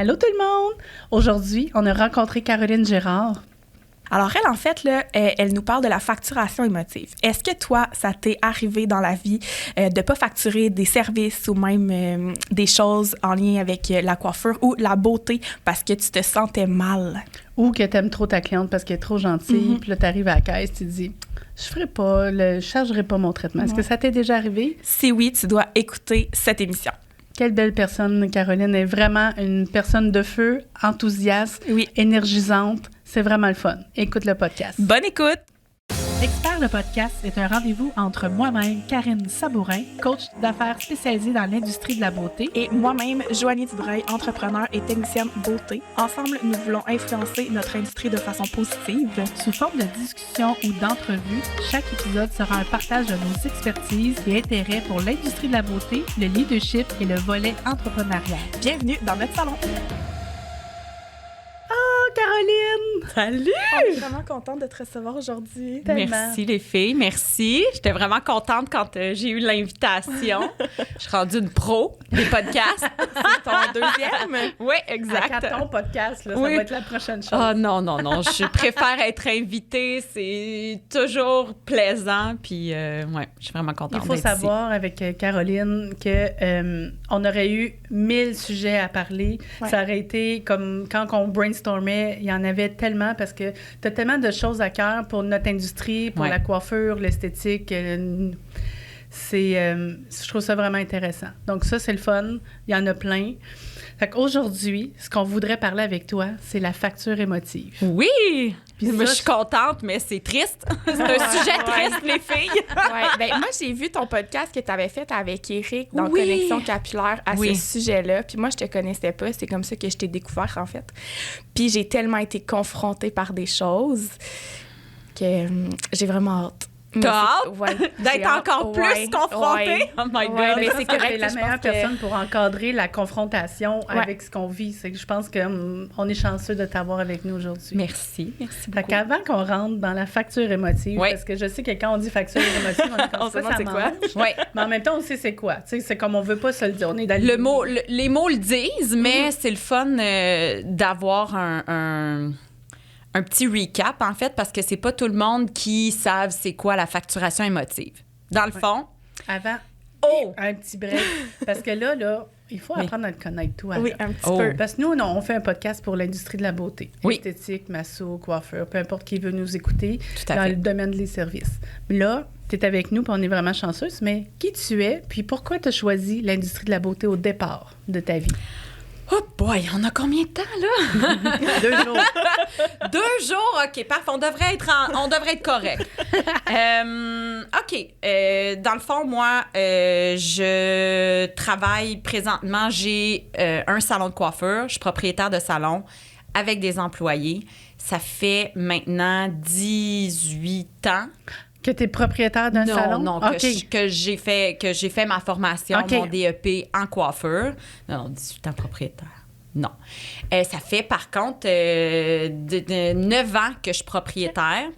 Allô tout le monde! Aujourd'hui, on a rencontré Caroline Gérard. Alors elle, en fait, là, elle nous parle de la facturation émotive. Est-ce que toi, ça t'est arrivé dans la vie de ne pas facturer des services ou même des choses en lien avec la coiffure ou la beauté parce que tu te sentais mal? Ou que t'aimes trop ta cliente parce qu'elle est trop gentille, puis là, t'arrives à la caisse, tu te dis « je chargerai pas mon traitement ». Est-ce que ça t'est déjà arrivé? Si oui, tu dois écouter cette émission. Quelle belle personne, Caroline. Elle est vraiment une personne de feu, enthousiaste, énergisante. C'est vraiment le fun. Écoute le podcast. Bonne écoute! Expert le podcast est un rendez-vous entre moi-même, Karine Sabourin, coach d'affaires spécialisée dans l'industrie de la beauté, et moi-même, Joanie Dubreuil, entrepreneur et technicienne beauté. Ensemble, nous voulons influencer notre industrie de façon positive. Sous forme de discussion ou d'entrevue, chaque épisode sera un partage de nos expertises et intérêts pour l'industrie de la beauté, le leadership et le volet entrepreneurial. Bienvenue dans notre salon! Caroline! Salut! On est vraiment contente de te recevoir aujourd'hui. Merci les filles, merci. J'étais vraiment contente quand j'ai eu l'invitation. Je suis rendue une pro des podcasts. C'est ton deuxième? Oui, exact. À ton podcast, là, ça va être la prochaine chose. Ah non. Je préfère être invitée. C'est toujours plaisant. Puis, ouais, je suis vraiment contente d'être ici. Il faut savoir avec Caroline que on aurait eu 1000 sujets à parler. Ouais. Ça aurait été comme quand on brainstormait, il y en avait tellement parce que tu as tellement de choses à cœur pour notre industrie, pour la coiffure, l'esthétique. Je trouve ça vraiment intéressant. Donc ça, c'est le fun. Il y en a plein. Fait qu'aujourd'hui, ce qu'on voudrait parler avec toi, c'est la facture émotive. Oui! Puis je suis contente, mais c'est triste. C'est un sujet triste, les filles. Moi, j'ai vu ton podcast que tu avais fait avec Eric dans Connexion Capillaire à ce sujet-là. Puis moi, je te connaissais pas. C'est comme ça que je t'ai découvert, en fait. Puis j'ai tellement été confrontée par des choses que j'ai vraiment hâte. T'as hâte d'être encore plus confrontée? Oh my God! Mais c'est correct. La meilleure personne pour encadrer la confrontation avec ce qu'on vit. C'est que je pense qu'on est chanceux de t'avoir avec nous aujourd'hui. Merci beaucoup. Fait qu'avant qu'on rentre dans la facture émotive, parce que je sais que quand on dit facture émotive, on est comme ça mange. Mais en même temps, on sait c'est quoi. Tu sais, c'est comme on veut pas se le dire. On est dans les mots le disent, mais c'est le fun d'avoir un petit recap, en fait, parce que c'est pas tout le monde qui savent c'est quoi la facturation émotive. Dans le fond... Avant, un petit break. Parce que là, il faut apprendre à te connaître, toi. Oui, un petit peu. Parce que nous, on fait un podcast pour l'industrie de la beauté. Esthétique, masso, coiffeur, peu importe qui veut nous écouter dans le domaine des services. Là, tu es avec nous, puis on est vraiment chanceuse, mais qui tu es, puis pourquoi tu as choisi l'industrie de la beauté au départ de ta vie? Oh boy, on a combien de temps, là? 2 jours. 2 jours, OK, parfait. On devrait être correct. OK. Dans le fond, moi, je travaille présentement. J'ai un salon de coiffure. Je suis propriétaire de salon avec des employés. Ça fait maintenant 18 ans. Que tu es propriétaire d'un salon? Non, que j'ai fait ma formation, mon DEP en coiffure. Non, 18 ans propriétaire. Non. Ça fait, par contre, 9 ans que je suis propriétaire.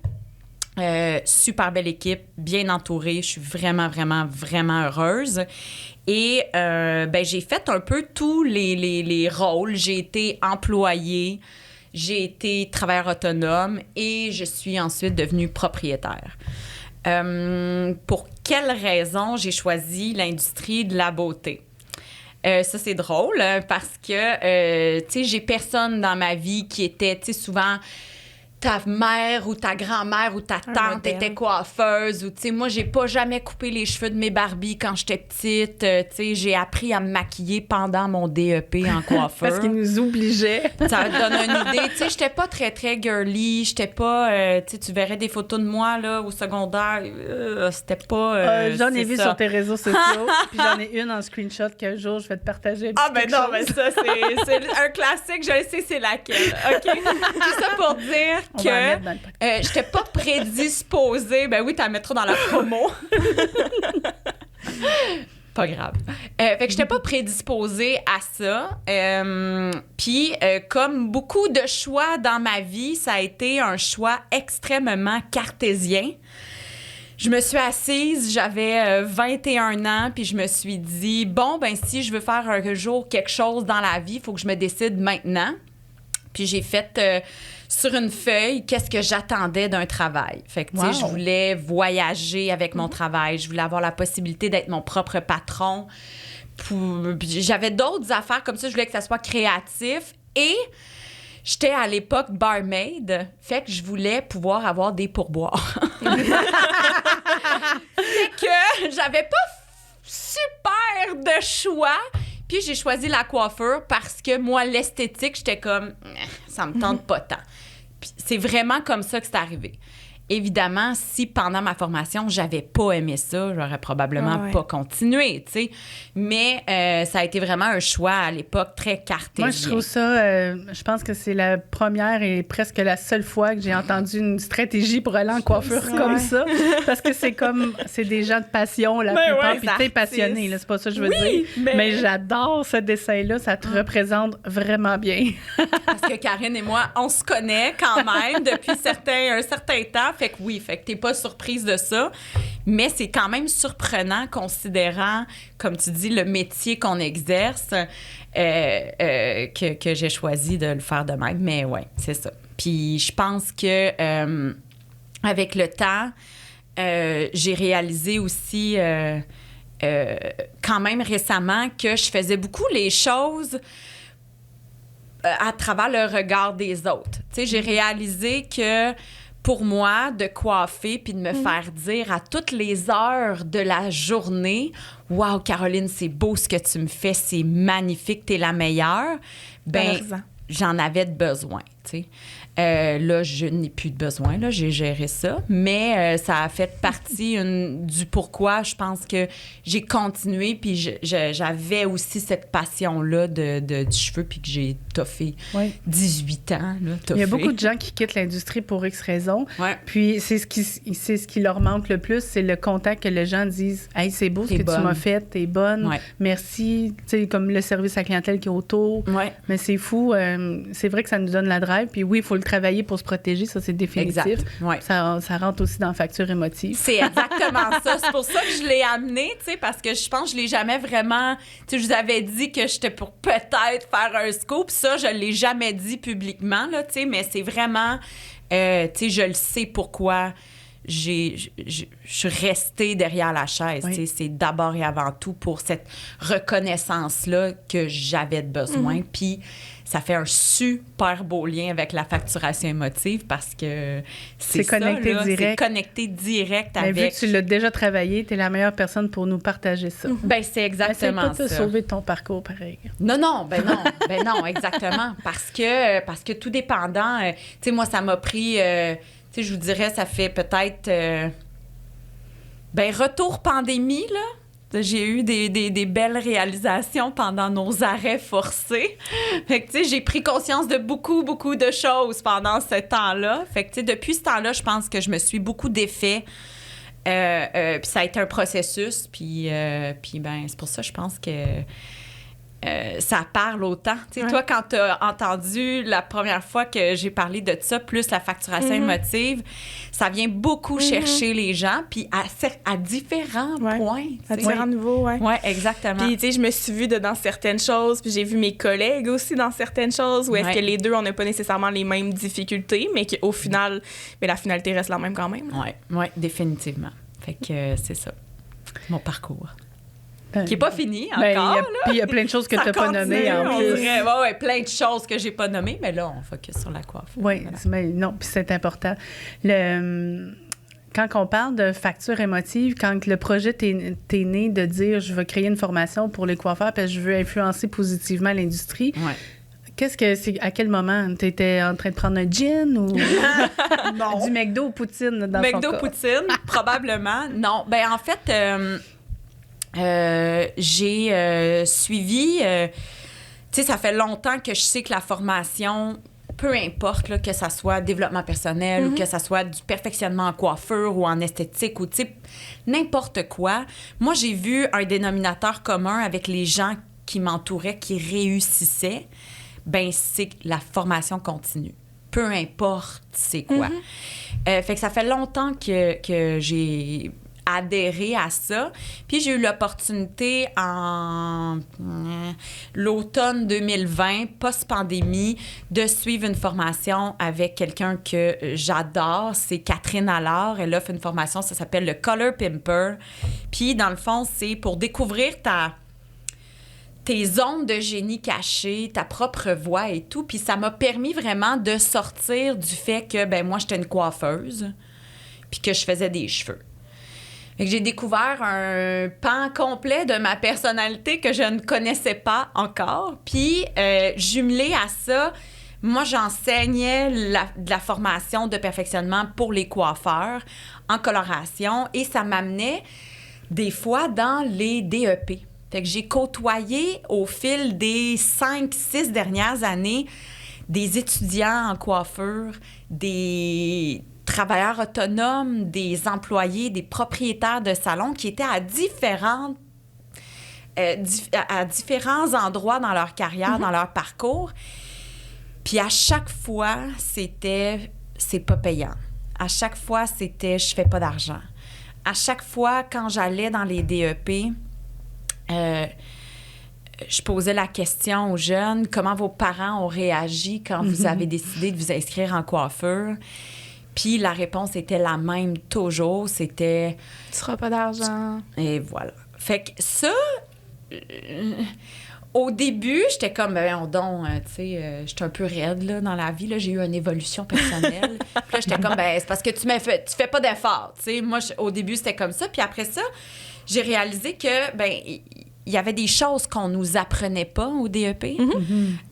Super belle équipe, bien entourée. Je suis vraiment, vraiment, vraiment heureuse. Et j'ai fait un peu tous les rôles. J'ai été employée, j'ai été travailleur autonome et je suis ensuite devenue propriétaire. Pour quelle raison j'ai choisi l'industrie de la beauté? Ça, c'est drôle parce que, tu sais, j'ai personne dans ma vie qui était, tu sais, souvent ta mère ou ta grand-mère ou ta tante était coiffeuse ou, tu sais, moi, j'ai pas jamais coupé les cheveux de mes Barbies quand j'étais petite. Tu sais, j'ai appris à me maquiller pendant mon DEP en coiffeur. Parce qu'ils nous obligeaient. Ça te donne une idée. Tu sais, j'étais pas très, très girly. J'étais pas... tu sais, tu verrais des photos de moi, là, au secondaire. C'était pas... j'en ai vu sur tes réseaux sociaux. Puis j'en ai une en screenshot qu'un jour, je vais te partager. Mais ça, c'est un classique. Je le sais, c'est laquelle. OK? Tout ça pour dire que j'étais pas prédisposée. Ben oui, tu la mettras dans la promo. Pas grave. Fait que j'étais pas prédisposée à ça. Puis, comme beaucoup de choix dans ma vie, ça a été un choix extrêmement cartésien. je me suis assise, j'avais 21 ans, puis je me suis dit, bon, ben si je veux faire un jour quelque chose dans la vie, il faut que je me décide maintenant. Puis j'ai fait sur une feuille qu'est-ce que j'attendais d'un travail. Fait que, tu sais, je voulais voyager avec mon travail, je voulais avoir la possibilité d'être mon propre patron. Puis j'avais d'autres affaires comme ça, je voulais que ça soit créatif. Et j'étais à l'époque barmaid, fait que je voulais pouvoir avoir des pourboires. Fait que j'avais pas super de choix. Puis j'ai choisi la coiffure parce que moi, l'esthétique, j'étais comme, ça me tente pas tant. Puis c'est vraiment comme ça que c'est arrivé. Évidemment, si pendant ma formation, j'avais pas aimé ça, j'aurais probablement pas continué, tu sais. Mais ça a été vraiment un choix à l'époque très cartésien. Moi, je trouve ça, je pense que c'est la première et presque la seule fois que j'ai entendu une stratégie pour aller en coiffure comme ça. Parce que c'est des gens de passion, la plupart. Puis t'es passionné, là, c'est pas ça que je veux dire. Mais j'adore ce dessin-là, ça te représente vraiment bien. Parce que Karine et moi, on se connaît quand même depuis un certain temps. Fait que oui, fait que t'es pas surprise de ça. Mais c'est quand même surprenant considérant, comme tu dis, le métier qu'on exerce, que j'ai choisi de le faire de même. Mais ouais, c'est ça. Puis je pense que avec le temps, j'ai réalisé aussi quand même récemment que je faisais beaucoup les choses à travers le regard des autres. Tu sais, j'ai réalisé que pour moi, de coiffer puis de me faire dire à toutes les heures de la journée « Wow, Caroline, c'est beau ce que tu me fais, c'est magnifique, t'es la meilleure », ben j'en avais de besoin, tu sais. Là, je n'ai plus de besoin, là, j'ai géré ça, mais ça a fait partie du pourquoi je pense que j'ai continué, puis j'avais aussi cette passion-là du cheveu, puis que j'ai toffé 18 ans. Là, il y a beaucoup de gens qui quittent l'industrie pour X raisons, puis c'est ce qui leur manque le plus, c'est le contact que les gens disent « Hey, c'est beau ce que tu m'as fait, t'es bonne, merci », tu sais, comme le service à la clientèle qui est autour, mais c'est fou, c'est vrai que ça nous donne la drive, puis oui, il faut le travailler pour se protéger, ça c'est définitif. Exact. Ouais. Ça rentre aussi dans la facture émotive. C'est exactement ça. C'est pour ça que je l'ai amené, tu sais, parce que je pense que je l'ai jamais vraiment... Tu sais, je vous avais dit que j'étais pour peut-être faire un scoop. Ça, je l'ai jamais dit publiquement, là, tu sais, mais c'est vraiment... tu sais, je le sais pourquoi je suis restée derrière la chaise. Tu sais, c'est d'abord et avant tout pour cette reconnaissance-là que j'avais de besoin. Puis ça fait un super beau lien avec la facturation émotive parce que c'est connecté ça, là, direct. C'est connecté direct avec... Mais vu que tu l'as déjà travaillé, tu es la meilleure personne pour nous partager ça. Ben c'est exactement ça. C'est pas de sauver ton parcours, pareil. Non, exactement. Parce que tout dépendant... tu sais, moi, ça m'a pris... tu sais, je vous dirais, ça fait peut-être... retour pandémie, là. J'ai eu des belles réalisations pendant nos arrêts forcés. Fait que, tu sais, j'ai pris conscience de beaucoup, beaucoup de choses pendant ce temps-là. Fait que, tu sais, depuis ce temps-là, je pense que je me suis beaucoup défait. Puis ça a été un processus. Puis c'est pour ça, je pense que ça parle autant. Tu sais, toi, quand tu as entendu la première fois que j'ai parlé de ça, plus la facturation émotive, ça vient beaucoup chercher les gens, puis à différents points. À différents niveaux, Oui, exactement. Puis, tu sais, je me suis vue dans certaines choses, puis j'ai vu mes collègues aussi dans certaines choses, où est-ce que les deux, on n'a pas nécessairement les mêmes difficultés, mais qu'au final, la finalité reste la même quand même. Oui, définitivement. Fait que c'est ça, mon parcours. Qui n'est pas fini encore. Puis il y a plein de choses que tu n'as pas nommées en plus. Oui, plein de choses que je n'ai pas nommées, mais là, on focus sur la coiffe. Oui, voilà. Non, puis c'est important. Quand on parle de facture émotive, quand le projet t'es né de dire « je vais créer une formation pour les coiffeurs parce que je veux influencer positivement l'industrie », qu'est-ce que c'est? À quel moment? Tu étais en train de prendre un gin ou non. Du McDo ou poutine dans McDo son cas? poutine, probablement. Non, en fait... j'ai suivi... tu sais, ça fait longtemps que je sais que la formation, peu importe, là, que ça soit développement personnel ou que ça soit du perfectionnement en coiffure ou en esthétique ou, tu sais, n'importe quoi. Moi, j'ai vu un dénominateur commun avec les gens qui m'entouraient, qui réussissaient. C'est la formation continue. peu importe c'est quoi. Fait que ça fait longtemps que j'ai adhéré à ça. Puis j'ai eu l'opportunité en l'automne 2020, post-pandémie, de suivre une formation avec quelqu'un que j'adore. C'est Catherine Allard. Elle offre une formation, ça s'appelle le Color Pimper. Puis dans le fond, c'est pour découvrir tes zones de génie cachées, ta propre voix et tout. Puis ça m'a permis vraiment de sortir du fait que, ben moi, j'étais une coiffeuse puis que je faisais des cheveux. Fait que j'ai découvert un pan complet de ma personnalité que je ne connaissais pas encore. Puis, jumelé à ça, moi, j'enseignais de la formation de perfectionnement pour les coiffeurs en coloration et ça m'amenait des fois dans les DEP. Fait que j'ai côtoyé au fil des 5-6 dernières années des étudiants en coiffure, des travailleurs autonomes, des employés, des propriétaires de salons qui étaient à différents endroits dans leur carrière, dans leur parcours. Puis à chaque fois, c'est pas payant. À chaque fois, c'était je fais pas d'argent. À chaque fois, quand j'allais dans les DEP, je posais la question aux jeunes, comment vos parents ont réagi quand vous avez décidé de vous inscrire en coiffure? Puis la réponse était la même toujours, c'était... Tu seras pas d'argent. Et voilà. Fait que ça, au début, j'étais comme, ben donc, tu sais, j'étais un peu raide là, dans la vie, là, j'ai eu une évolution personnelle. Puis là, j'étais comme, ben c'est parce que tu fais pas d'effort, tu sais. Moi, au début, c'était comme ça. Puis après ça, j'ai réalisé que, ben il y avait des choses qu'on nous apprenait pas au DEP. Tu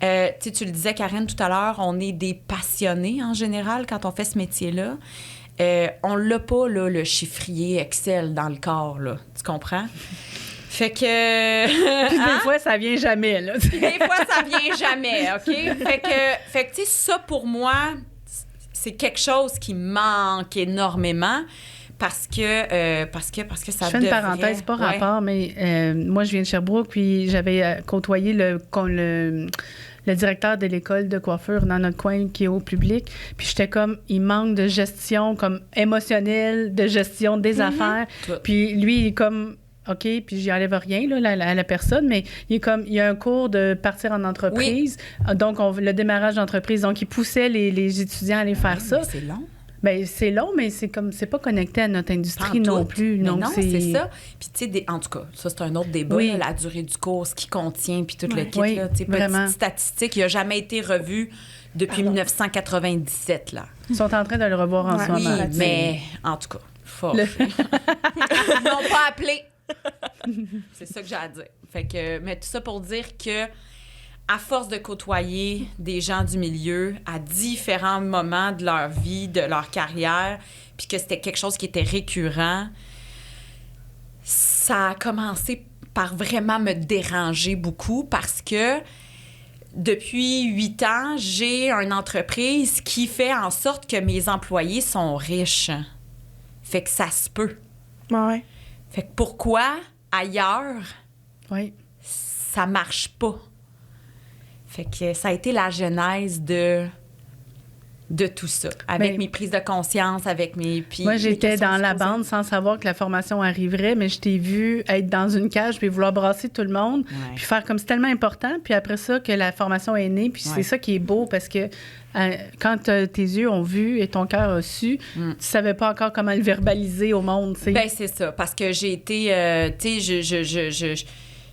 le disais, Karine, tout à l'heure, on est des passionnés en général quand on fait ce métier-là. On l'a pas, là, le chiffrier Excel dans le corps, là. Tu comprends? Fait que... Puis des fois, ça vient jamais, là. Des fois, ça vient jamais, OK? Fait que tu sais, ça, pour moi, c'est quelque chose qui manque énormément. Parce que ça Je fais une parenthèse, pas rapport, mais moi, je viens de Sherbrooke, puis j'avais côtoyé le directeur de l'école de coiffure dans notre coin qui est au public. Puis j'étais comme, il manque de gestion comme émotionnelle, de gestion des affaires. Puis lui, il est comme... OK, puis j'y enlève rien là, à la personne, mais il y a un cours de partir en entreprise. Oui. Donc, le démarrage d'entreprise. Donc, il poussait les étudiants à aller faire ça. C'est long. Bien, c'est long, mais c'est pas connecté à notre industrie non plus. Mais non, c'est ça. Puis, tu sais, en tout cas, ça, c'est un autre débat, là, la durée du cours, ce qu'il contient, puis tout le kit. Oui, là, petite statistique, il n'a jamais été revu depuis 1997. Là. Ils sont en train de le revoir en ce moment. Oui, mais en tout cas, fort. Ils n'ont pas appelé. C'est ça que j'ai à dire. Fait que, mais tout ça pour dire que à force de côtoyer des gens du milieu à différents moments de leur vie, de leur carrière, puis que c'était quelque chose qui était récurrent, ça a commencé par vraiment me déranger beaucoup parce que depuis 8 ans, j'ai une entreprise qui fait en sorte que mes employés sont riches. Fait que ça se peut. Ouais. Fait que pourquoi ailleurs, ça marche pas? Fait que ça a été la genèse de tout ça, avec mes prises de conscience, avec mes... Puis moi, j'étais dans la bande sans savoir que la formation arriverait, mais je t'ai vu être dans une cage puis vouloir brasser tout le monde, puis faire comme c'est tellement important, puis après ça, que la formation est née, puis c'est ça qui est beau, parce que quand tes yeux ont vu et ton cœur a su, tu savais pas encore comment le verbaliser au monde, tu sais. Ben c'est ça, parce que j'ai été... tu sais,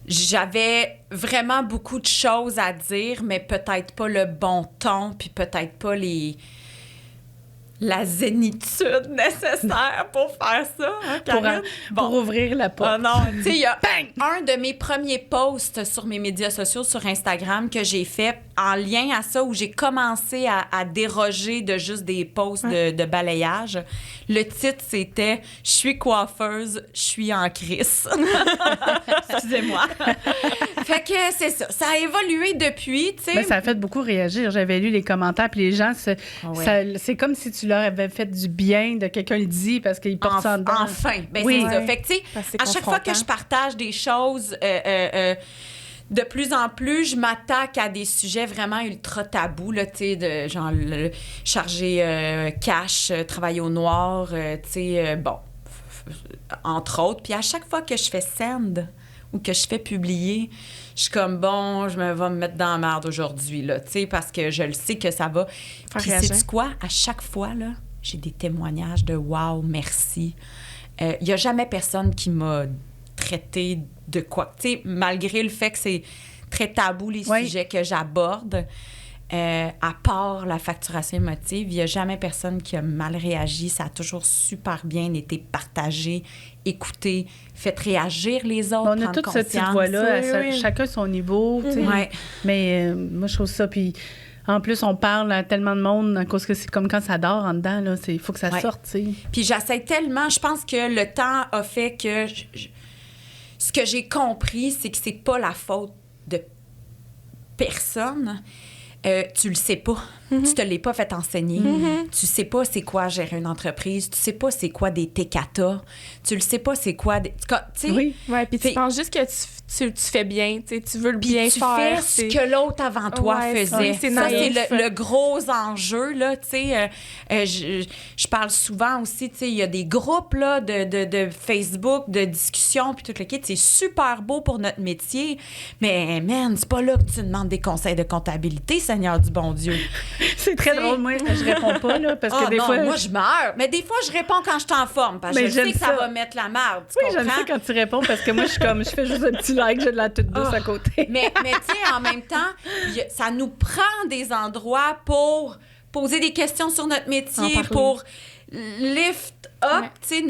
j'avais vraiment beaucoup de choses à dire, mais peut-être pas le bon ton, puis peut-être pas la zénitude nécessaire pour faire ça, hein, Karine? Pour ouvrir la porte. Oh non, tu sais, il y a un de mes premiers posts sur mes médias sociaux, sur Instagram, que j'ai fait en lien à ça, où j'ai commencé à déroger de juste des posts de balayage. Le titre, c'était « Je suis coiffeuse, je suis en crise ». Excusez-moi. Fait que c'est ça. Ça a évolué depuis, tu sais. Ben, ça a fait beaucoup réagir. J'avais lu les commentaires, puis les gens, c'est comme si tu leur avais fait du bien de quelqu'un le dit parce qu'il porte ça en dedans. Enfin, ben c'est ça. Fait que, tu sais, à chaque fois que je partage des choses... de plus en plus, je m'attaque à des sujets vraiment ultra tabous, là, tu sais, de genre le charger cash, travailler au noir, tu sais, bon, entre autres. Puis à chaque fois que je fais send ou que je fais publier, je suis comme, bon, je vais me mettre dans la merde aujourd'hui, là, tu sais, parce que je le sais que ça va. Puis sais-tu quoi? À chaque fois, là, j'ai des témoignages de « wow, merci ». Il n'y a jamais personne qui m'a traité de quoi. Tu sais, malgré le fait que c'est très tabou, les sujets que j'aborde, à part la facturation émotive, il n'y a jamais personne qui a mal réagi. Ça a toujours super bien été partagé, écouté, fait réagir les autres, on a toute cette petite voix-là, chacun son niveau. Tu sais. Mais moi, je trouve ça... Puis en plus, on parle à tellement de monde à cause que c'est comme quand ça dort en dedans, là. Il faut que ça sorte, tu sais. Puis j'essaie tellement... Je pense que le temps a fait que... Ce que j'ai compris, c'est que c'est pas la faute de personne. Tu le sais pas. Tu te l'es pas fait enseigner. Tu sais pas c'est quoi gérer une entreprise. Tu sais pas c'est quoi des TKTA. Tu le sais pas c'est quoi des... Oui, puis tu penses juste que tu fais bien. Tu veux le bien faire. Tu fais ce que l'autre avant toi faisait. C'est le gros enjeu, là, tu sais. Je parle souvent aussi, tu sais, il y a des groupes, là, de Facebook, de discussions, puis tout le kit. C'est super beau pour notre métier. Mais, man, c'est pas là que tu demandes des conseils de comptabilité, Seigneur du bon Dieu. C'est très drôle, moi, je réponds pas, là, parce que des fois... moi, je meurs. Mais des fois, je réponds quand je suis en forme, parce que je sais que ça va mettre la merde, tu comprends? J'aime ça quand tu réponds, parce que moi, je suis comme, je fais juste un petit like, j'ai de la toute douce à côté. mais tu sais, en même temps, ça nous prend des endroits pour poser des questions sur notre métier, pour lift up, tu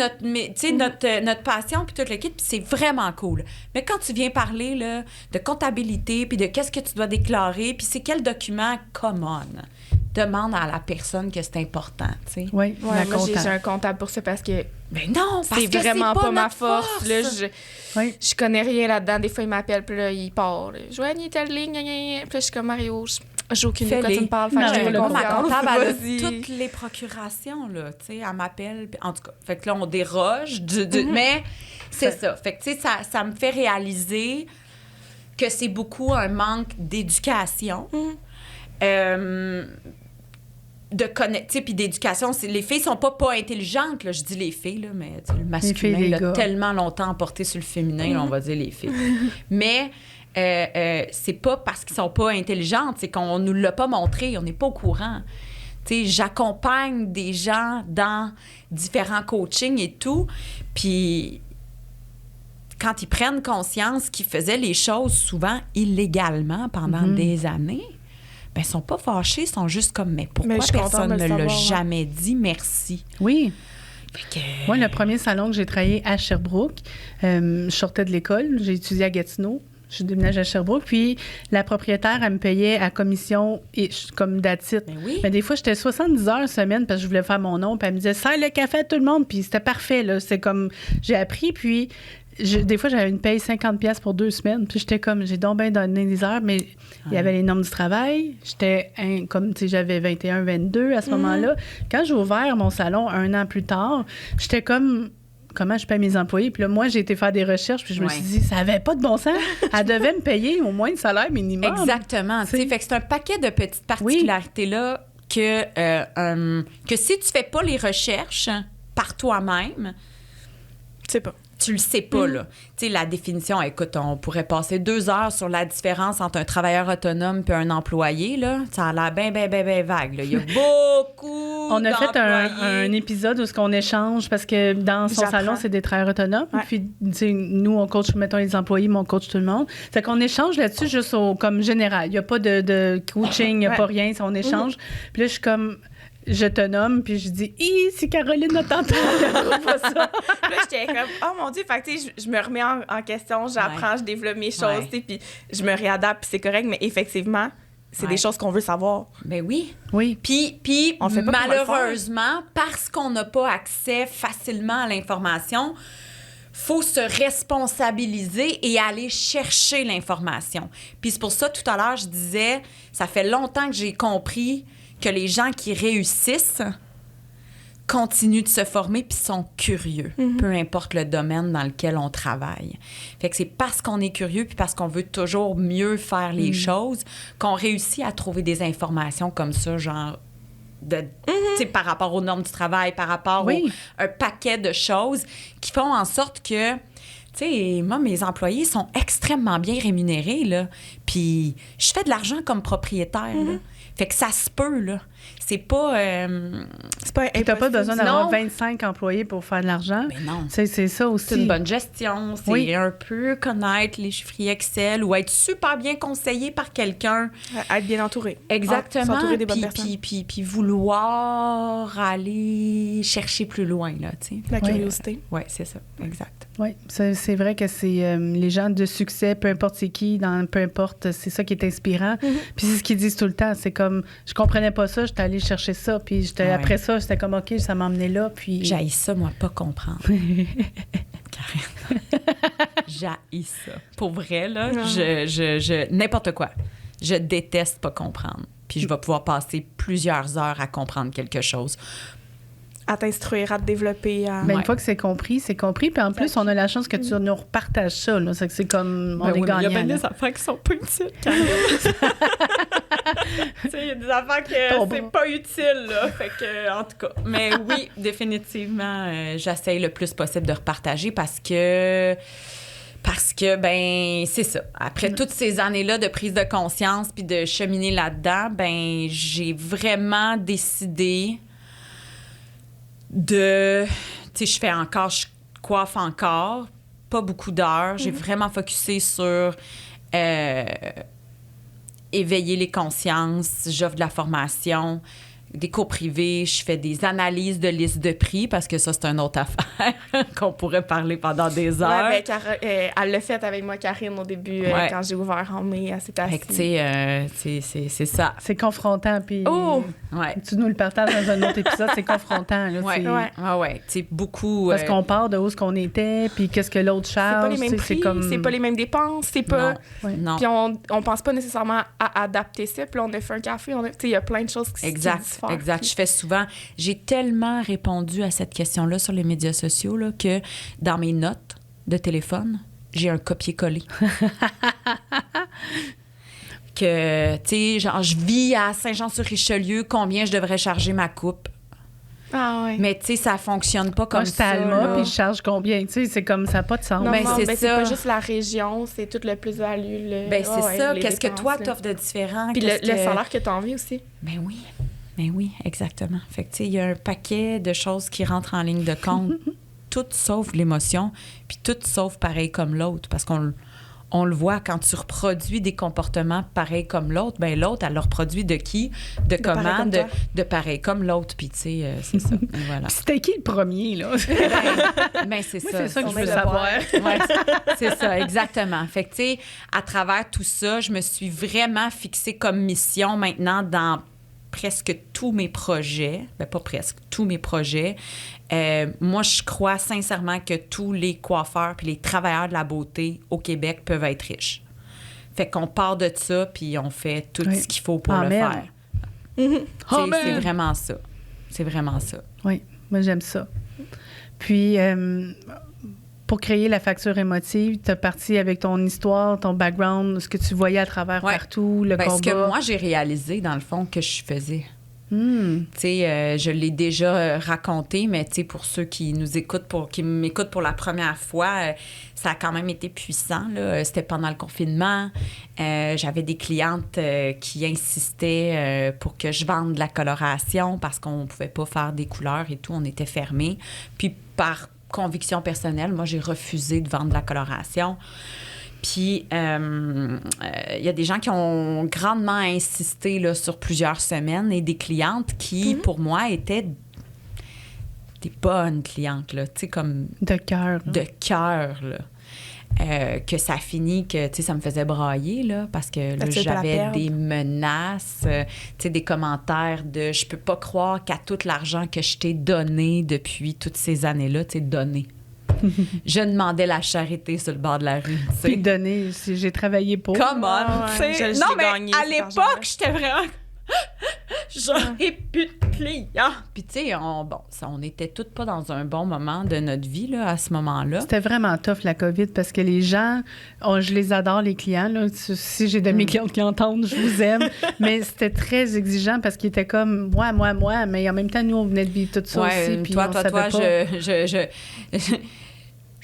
sais, notre passion, puis tout le kit, puis c'est vraiment cool. Mais quand tu viens parler, là, de comptabilité, puis de qu'est-ce que tu dois déclarer, puis c'est quel document, come on, demande à la personne que c'est important, tu sais. Oui, moi, j'ai un comptable pour ça, parce que... Mais non, parce c'est que vraiment c'est pas ma force. Là, je connais rien là-dedans. Des fois, il m'appelle, puis là, il part. Joanie, telle ligne, puis là, je suis comme Mario, j'ai aucune idée de quoi tu me parles. Ma comptable, elle a toutes les procurations, là, tu sais, elle m'appelle. En tout cas, fait que là, on déroge, mais c'est ça. Fait que, tu sais, ça me fait réaliser que c'est beaucoup un manque d'éducation. De connaître, puis d'éducation. Les filles sont pas intelligentes, là, je dis les filles, là, mais le masculin l'a tellement longtemps emporté sur le féminin, là, on va dire les filles. Mais c'est pas parce qu'ils sont pas intelligentes, c'est qu'on nous l'a pas montré, on n'est pas au courant. Tu sais, j'accompagne des gens dans différents coachings et tout, puis quand ils prennent conscience qu'ils faisaient les choses souvent illégalement pendant des années, ben, ils sont pas fâchés, ils sont juste comme, mais pourquoi personne ne l'a jamais dit merci? Oui. Moi, le premier salon que j'ai travaillé à Sherbrooke, je sortais de l'école, j'ai étudié à Gatineau, je déménage à Sherbrooke, puis la propriétaire, elle me payait à commission et comme d'attitude. Mais des fois, j'étais 70 heures semaine parce que je voulais faire mon nom, puis elle me disait « Sers le café à tout le monde », puis c'était parfait, là. C'est comme, j'ai appris, puis... des fois, j'avais une paye 50$ pour 2 semaines. Puis j'étais comme, j'ai donc bien donné des heures, mais il y avait les normes du travail. J'étais, comme, tu sais, j'avais 21, 22 à ce moment-là. Quand j'ai ouvert mon salon 1 an plus tard, j'étais comme, comment je paye mes employés? Puis là, moi, j'ai été faire des recherches, puis je me suis dit, ça avait pas de bon sens. Elle devait me payer au moins le salaire minimum. Exactement. Fait que c'est un paquet de petites particularités-là que si tu fais pas les recherches par toi-même, tu sais pas. Tu le sais pas, là. Tu sais, la définition, écoute, on pourrait passer 2 heures sur la différence entre un travailleur autonome et un employé, là. Ça a l'air bien vague, là. Il y a beaucoup On a fait un épisode où on échange, parce que dans son salon, c'est des travailleurs autonomes. Puis, tu sais, nous, on coach, mettons, les employés, mais on coach tout le monde. Fait qu'on échange là-dessus juste comme général. Il n'y a pas de coaching, il n'y a pas rien. On échange. Puis là, je suis comme... Je te nomme, puis je dis « si Caroline ne t'entend pas ça. » Là, j'étais comme « Oh mon Dieu! » Fait que, tu sais, je me remets en question, j'apprends, je développe mes choses, tu sais, puis je me réadapte, puis c'est correct, mais effectivement, c'est des choses qu'on veut savoir. Ben oui. Oui. Puis malheureusement, parce qu'on n'a pas accès facilement à l'information, faut se responsabiliser et aller chercher l'information. Puis c'est pour ça, tout à l'heure, je disais, ça fait longtemps que j'ai compris que les gens qui réussissent continuent de se former puis sont curieux, peu importe le domaine dans lequel on travaille. Fait que c'est parce qu'on est curieux puis parce qu'on veut toujours mieux faire les choses qu'on réussit à trouver des informations comme ça, genre par rapport aux normes du travail, par rapport à un paquet de choses qui font en sorte que, tu sais, moi, mes employés sont extrêmement bien rémunérés, là. Puis je fais de l'argent comme propriétaire, là. Fait que ça se peut, là. C'est pas t'as pas besoin d'avoir 25 employés pour faire de l'argent. Mais non. C'est ça aussi. C'est une bonne gestion. C'est un peu connaître les chiffriers Excel ou être super bien conseillé par quelqu'un. Être bien entouré. Exactement. S'entourer des bonnes personnes. Puis vouloir aller chercher plus loin, là, tu sais. La curiosité. Oui, c'est ça. Exact. Oui, c'est vrai que c'est les gens de succès, peu importe c'est qui, peu importe, c'est ça qui est inspirant. Puis c'est ce qu'ils disent tout le temps. C'est comme, je comprenais pas ça, j'étais allée chercher ça, puis après ça, j'étais comme, OK, ça m'a emmené là, puis... J'haïs ça, moi, pas comprendre. Karen. J'haïs ça. Pour vrai, là, je n'importe quoi. Je déteste pas comprendre. Puis je vais pouvoir passer plusieurs heures à comprendre quelque chose. À t'instruire, à te développer. Mais une fois que c'est compris. Puis en plus, on a la chance que tu nous repartages ça. Là. C'est que c'est comme, on est gagnant. Il y a bien des affaires qui sont pas utiles, quand même. Il y a des affaires que c'est pas utile, là. Fait que, en tout cas. Mais oui, définitivement, j'essaye le plus possible de repartager parce que, ben, c'est ça. Après toutes ces années-là de prise de conscience puis de cheminer là-dedans, ben, j'ai vraiment décidé je coiffe encore, pas beaucoup d'heures. J'ai vraiment focusé sur éveiller les consciences. J'offre de la formation, des cours privés, je fais des analyses de listes de prix parce que ça, c'est une autre affaire qu'on pourrait parler pendant des heures. Ouais, elle l'a fait avec moi, Karine, au début, quand j'ai ouvert en mai. Elle s'est assise. C'est ça. C'est confrontant, puis tu nous le partages dans un autre épisode, c'est confrontant. Là, c'est beaucoup... Parce qu'on part de où ce qu'on était, puis qu'est-ce que l'autre charge. C'est pas les mêmes prix, c'est pas les mêmes dépenses, c'est pas... Non. Puis on pense pas nécessairement à adapter ça, puis là, on a fait un café, il y a plein de choses qui se diffèrent. Exact. Je fais souvent... J'ai tellement répondu à cette question-là sur les médias sociaux là, que dans mes notes de téléphone, j'ai un copier-coller. Que, tu sais, genre, je vis à Saint-Jean-sur-Richelieu, combien je devrais charger ma coupe? Ah oui. Mais tu sais, ça fonctionne pas comme ça. Moi, je suis à Alma, puis je charge combien? Tu sais, c'est comme ça n'a pas de sens. Non, c'est pas juste la région, c'est tout le plus-value. C'est ça. Qu'est-ce que toi, t'offres de différent? Puis le salaire que t'as envie aussi. Ben oui, exactement. Fait que, tu sais, il y a un paquet de choses qui rentrent en ligne de compte, toutes sauf l'émotion, puis toutes sauf pareil comme l'autre. Parce qu'on le voit, quand tu reproduis des comportements pareils comme l'autre, ben l'autre, elle le reproduit de qui? De comment? De pareil comme l'autre. Puis, tu sais, c'est ça. Et voilà. C'était qui le premier, là? Ben c'est ça. C'est ça que je veux savoir. Ouais, c'est ça, exactement. Fait que, tu sais, à travers tout ça, je me suis vraiment fixée comme mission maintenant dans presque tous mes projets, ben pas presque, tous mes projets. Moi, je crois sincèrement que tous les coiffeurs puis les travailleurs de la beauté au Québec peuvent être riches. Fait qu'on part de ça puis on fait tout ce qu'il faut pour le faire. C'est vraiment ça. C'est vraiment ça. Oui, moi, j'aime ça. Puis, pour créer la facture émotive, tu as parti avec ton histoire, ton background, ce que tu voyais à travers partout, le combat. Ce que moi, j'ai réalisé, dans le fond, que je faisais. Tu sais, je l'ai déjà raconté, mais tu sais, pour ceux qui nous écoutent, qui m'écoutent pour la première fois, ça a quand même été puissant, là. C'était pendant le confinement. J'avais des clientes qui insistaient pour que je vende de la coloration parce qu'on ne pouvait pas faire des couleurs et tout, on était fermés. Puis par conviction personnelle, moi, j'ai refusé de vendre de la coloration. Puis, il y a des gens qui ont grandement insisté là, sur plusieurs semaines et des clientes qui, pour moi, étaient des bonnes clientes, là, tu sais, comme... De cœur. De cœur, là. Que ça finit que, tu sais, ça me faisait brailler, là, parce que là, j'avais des menaces, tu sais, des commentaires de « Je peux pas croire qu'à tout l'argent que je t'ai donné depuis toutes ces années-là, tu sais, donné. » Je demandais la charité sur le bord de la rue, tu sais. Puis donné, j'ai travaillé pour. Come on! Non, mais à l'époque, j'étais vraiment... j'aurai plus de clients. Puis, tu sais, on était toutes pas dans un bon moment de notre vie, là, à ce moment-là. C'était vraiment tough, la COVID, parce que les gens, je les adore, les clients, là. Si j'ai de mes clientes qui entendent, je vous aime. Mais c'était très exigeant parce qu'ils étaient comme, moi, mais en même temps, nous, on venait de vivre tout ça aussi. Puis toi,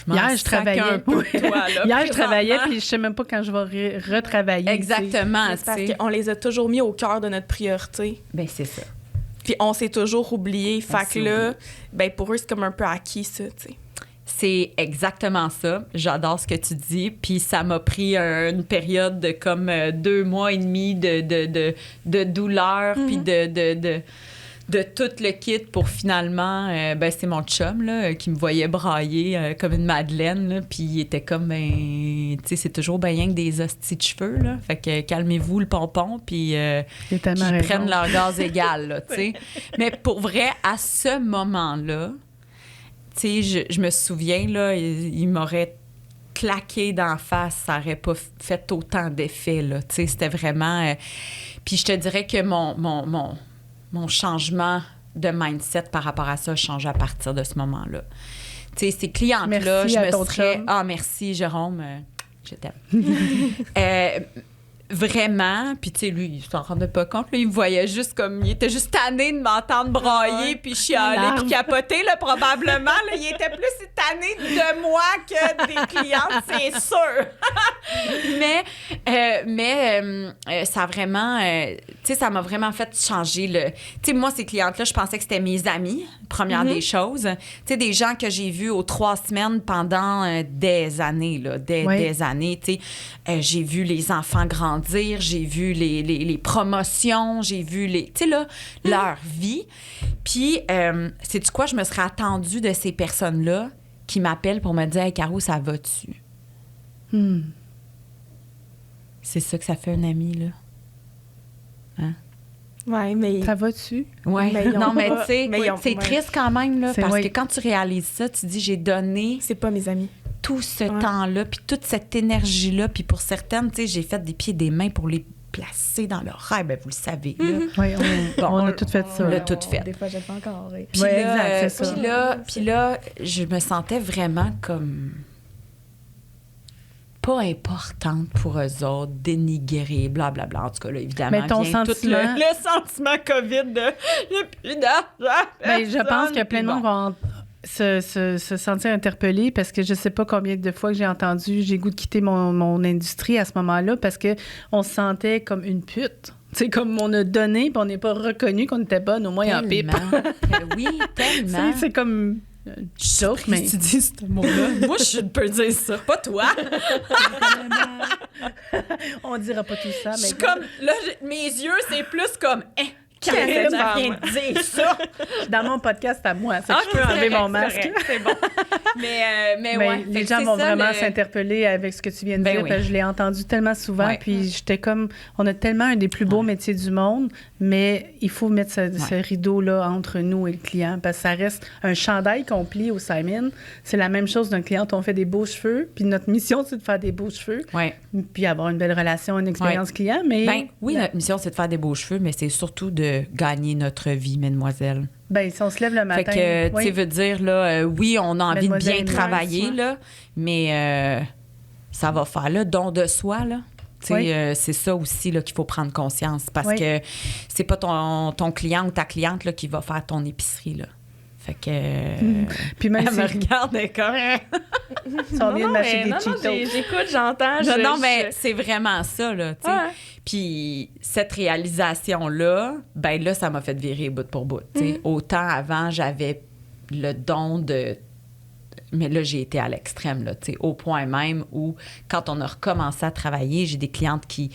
Hier, je travaillais. Un peu, toi, là, hier, je travaillais, puis je sais même pas quand je vais retravailler. Exactement. C'est parce qu'on les a toujours mis au cœur de notre priorité. Ben c'est ça. Puis on s'est toujours oublié. Fait que là, ben pour eux, c'est comme un peu acquis, ça, tu sais. C'est exactement ça. J'adore ce que tu dis. Puis ça m'a pris une période de comme 2 mois et demi de douleur, puis de tout le kit pour finalement... c'est mon chum, là, qui me voyait brailler comme une madeleine, là, puis il était comme, tu sais, c'est toujours bien rien que des hosties de cheveux, là. Fait que calmez-vous le pompon, puis qu'ils prennent leur gaz égal, là, tu sais. Mais pour vrai, à ce moment-là, tu sais, je me souviens, là, il m'aurait claqué d'en face, ça n'aurait pas fait autant d'effet, là. Tu sais, c'était vraiment... puis je te dirais que mon changement de mindset par rapport à ça a changé à partir de ce moment-là. Tu sais, ces clientes-là, merci je à me ton serais... chum. Ah, merci, Jérôme. Je t'aime. Vraiment, puis tu sais, lui, il s'en rendait pas compte, là, il me voyait juste comme, il était juste tanné de m'entendre brailler, puis chialer, puis capoter, là, probablement, là, il était plus tanné de moi que des clientes, c'est sûr. mais ça a vraiment, tu sais, ça m'a vraiment fait changer le... Tu sais, moi, ces clientes-là, je pensais que c'était mes amis, première des choses. Tu sais, des gens que j'ai vus aux 3 semaines pendant des années, là, des années, tu sais. J'ai vu les enfants grandir, j'ai vu les promotions, j'ai vu tu sais, là, leur vie. Puis, sais-tu quoi, je me serais attendue de ces personnes-là qui m'appellent pour me dire « Hey, Caro, ça va-tu? » C'est ça que ça fait un ami, là. Hein? Ouais, mais... Ça va-tu? Oui. Non, mais tu sais, c'est ouais. triste quand même, là, parce vrai. que quand tu réalises ça, tu dis « J'ai donné... » C'est pas mes amis. Tout ce temps-là, puis toute cette énergie-là, puis pour certaines, tu sais, j'ai fait des pieds et des mains pour les placer dans leur rêve, ben vous le savez. Là. Oui, on a tout fait ça. On l'a tout fait. Des fois, je le fais encore. Oui. Puis ouais, là, exact, c'est ça. Puis là, je me sentais vraiment comme pas importante pour eux autres, dénigrée, blablabla. En tout cas, là, évidemment, mais ton vient tout sentiment... le sentiment COVID de « j'ai plus d'argent ». Mais je pense que plein de monde vont se sentir interpellé parce que je sais pas combien de fois que j'ai entendu j'ai goût de quitter mon industrie à ce moment-là parce que on se sentait comme une pute. C'est comme on a donné puis on n'est pas reconnu qu'on était bonne au moins en pipe. Oui, tellement. C'est comme joke, mais tu dis ce mot-là. Moi, je peux dire ça, pas toi. on dira pas tout ça. Mais je suis comme là, mes yeux, c'est plus comme Karine vient de dire ça. Dans mon podcast à moi, c'est que je peux enlever mon masque. C'est bon. Mais ouais. Les gens vont vraiment s'interpeller avec ce que tu viens de dire. Oui. Parce que je l'ai entendu tellement souvent. Puis j'étais comme, on a tellement un des plus beaux métiers du monde, mais il faut mettre ce rideau-là entre nous et le client. Parce que ça reste un chandail qu'on plie au Simon. C'est la même chose d'un client. On fait des beaux cheveux. Puis notre mission, c'est de faire des beaux cheveux. Ouais. Puis avoir une belle relation, une expérience client. Mais oui, notre mission, c'est de faire des beaux cheveux, mais c'est surtout de gagner notre vie, mesdemoiselles. Bien, si on se lève le matin... Fait que, tu sais, veut dire, là, oui, on a envie de bien travailler, là, mais ça va faire le don de soi, là. Tu sais, c'est ça aussi, là, qu'il faut prendre conscience, parce que c'est pas ton client ou ta cliente, là, qui va faire ton épicerie, là. Fait que... Puis même elle me regarde comme... Si on vient de mâcher des Cheetos. J'écoute, j'entends. Non, mais c'est vraiment ça, là, tu sais. Ouais. Puis cette réalisation-là, ben là, ça m'a fait virer bout pour bout, tu sais. Autant avant, j'avais le don de... Mais là, j'ai été à l'extrême, là, tu sais, au point même où, quand on a recommencé à travailler, j'ai des clientes qui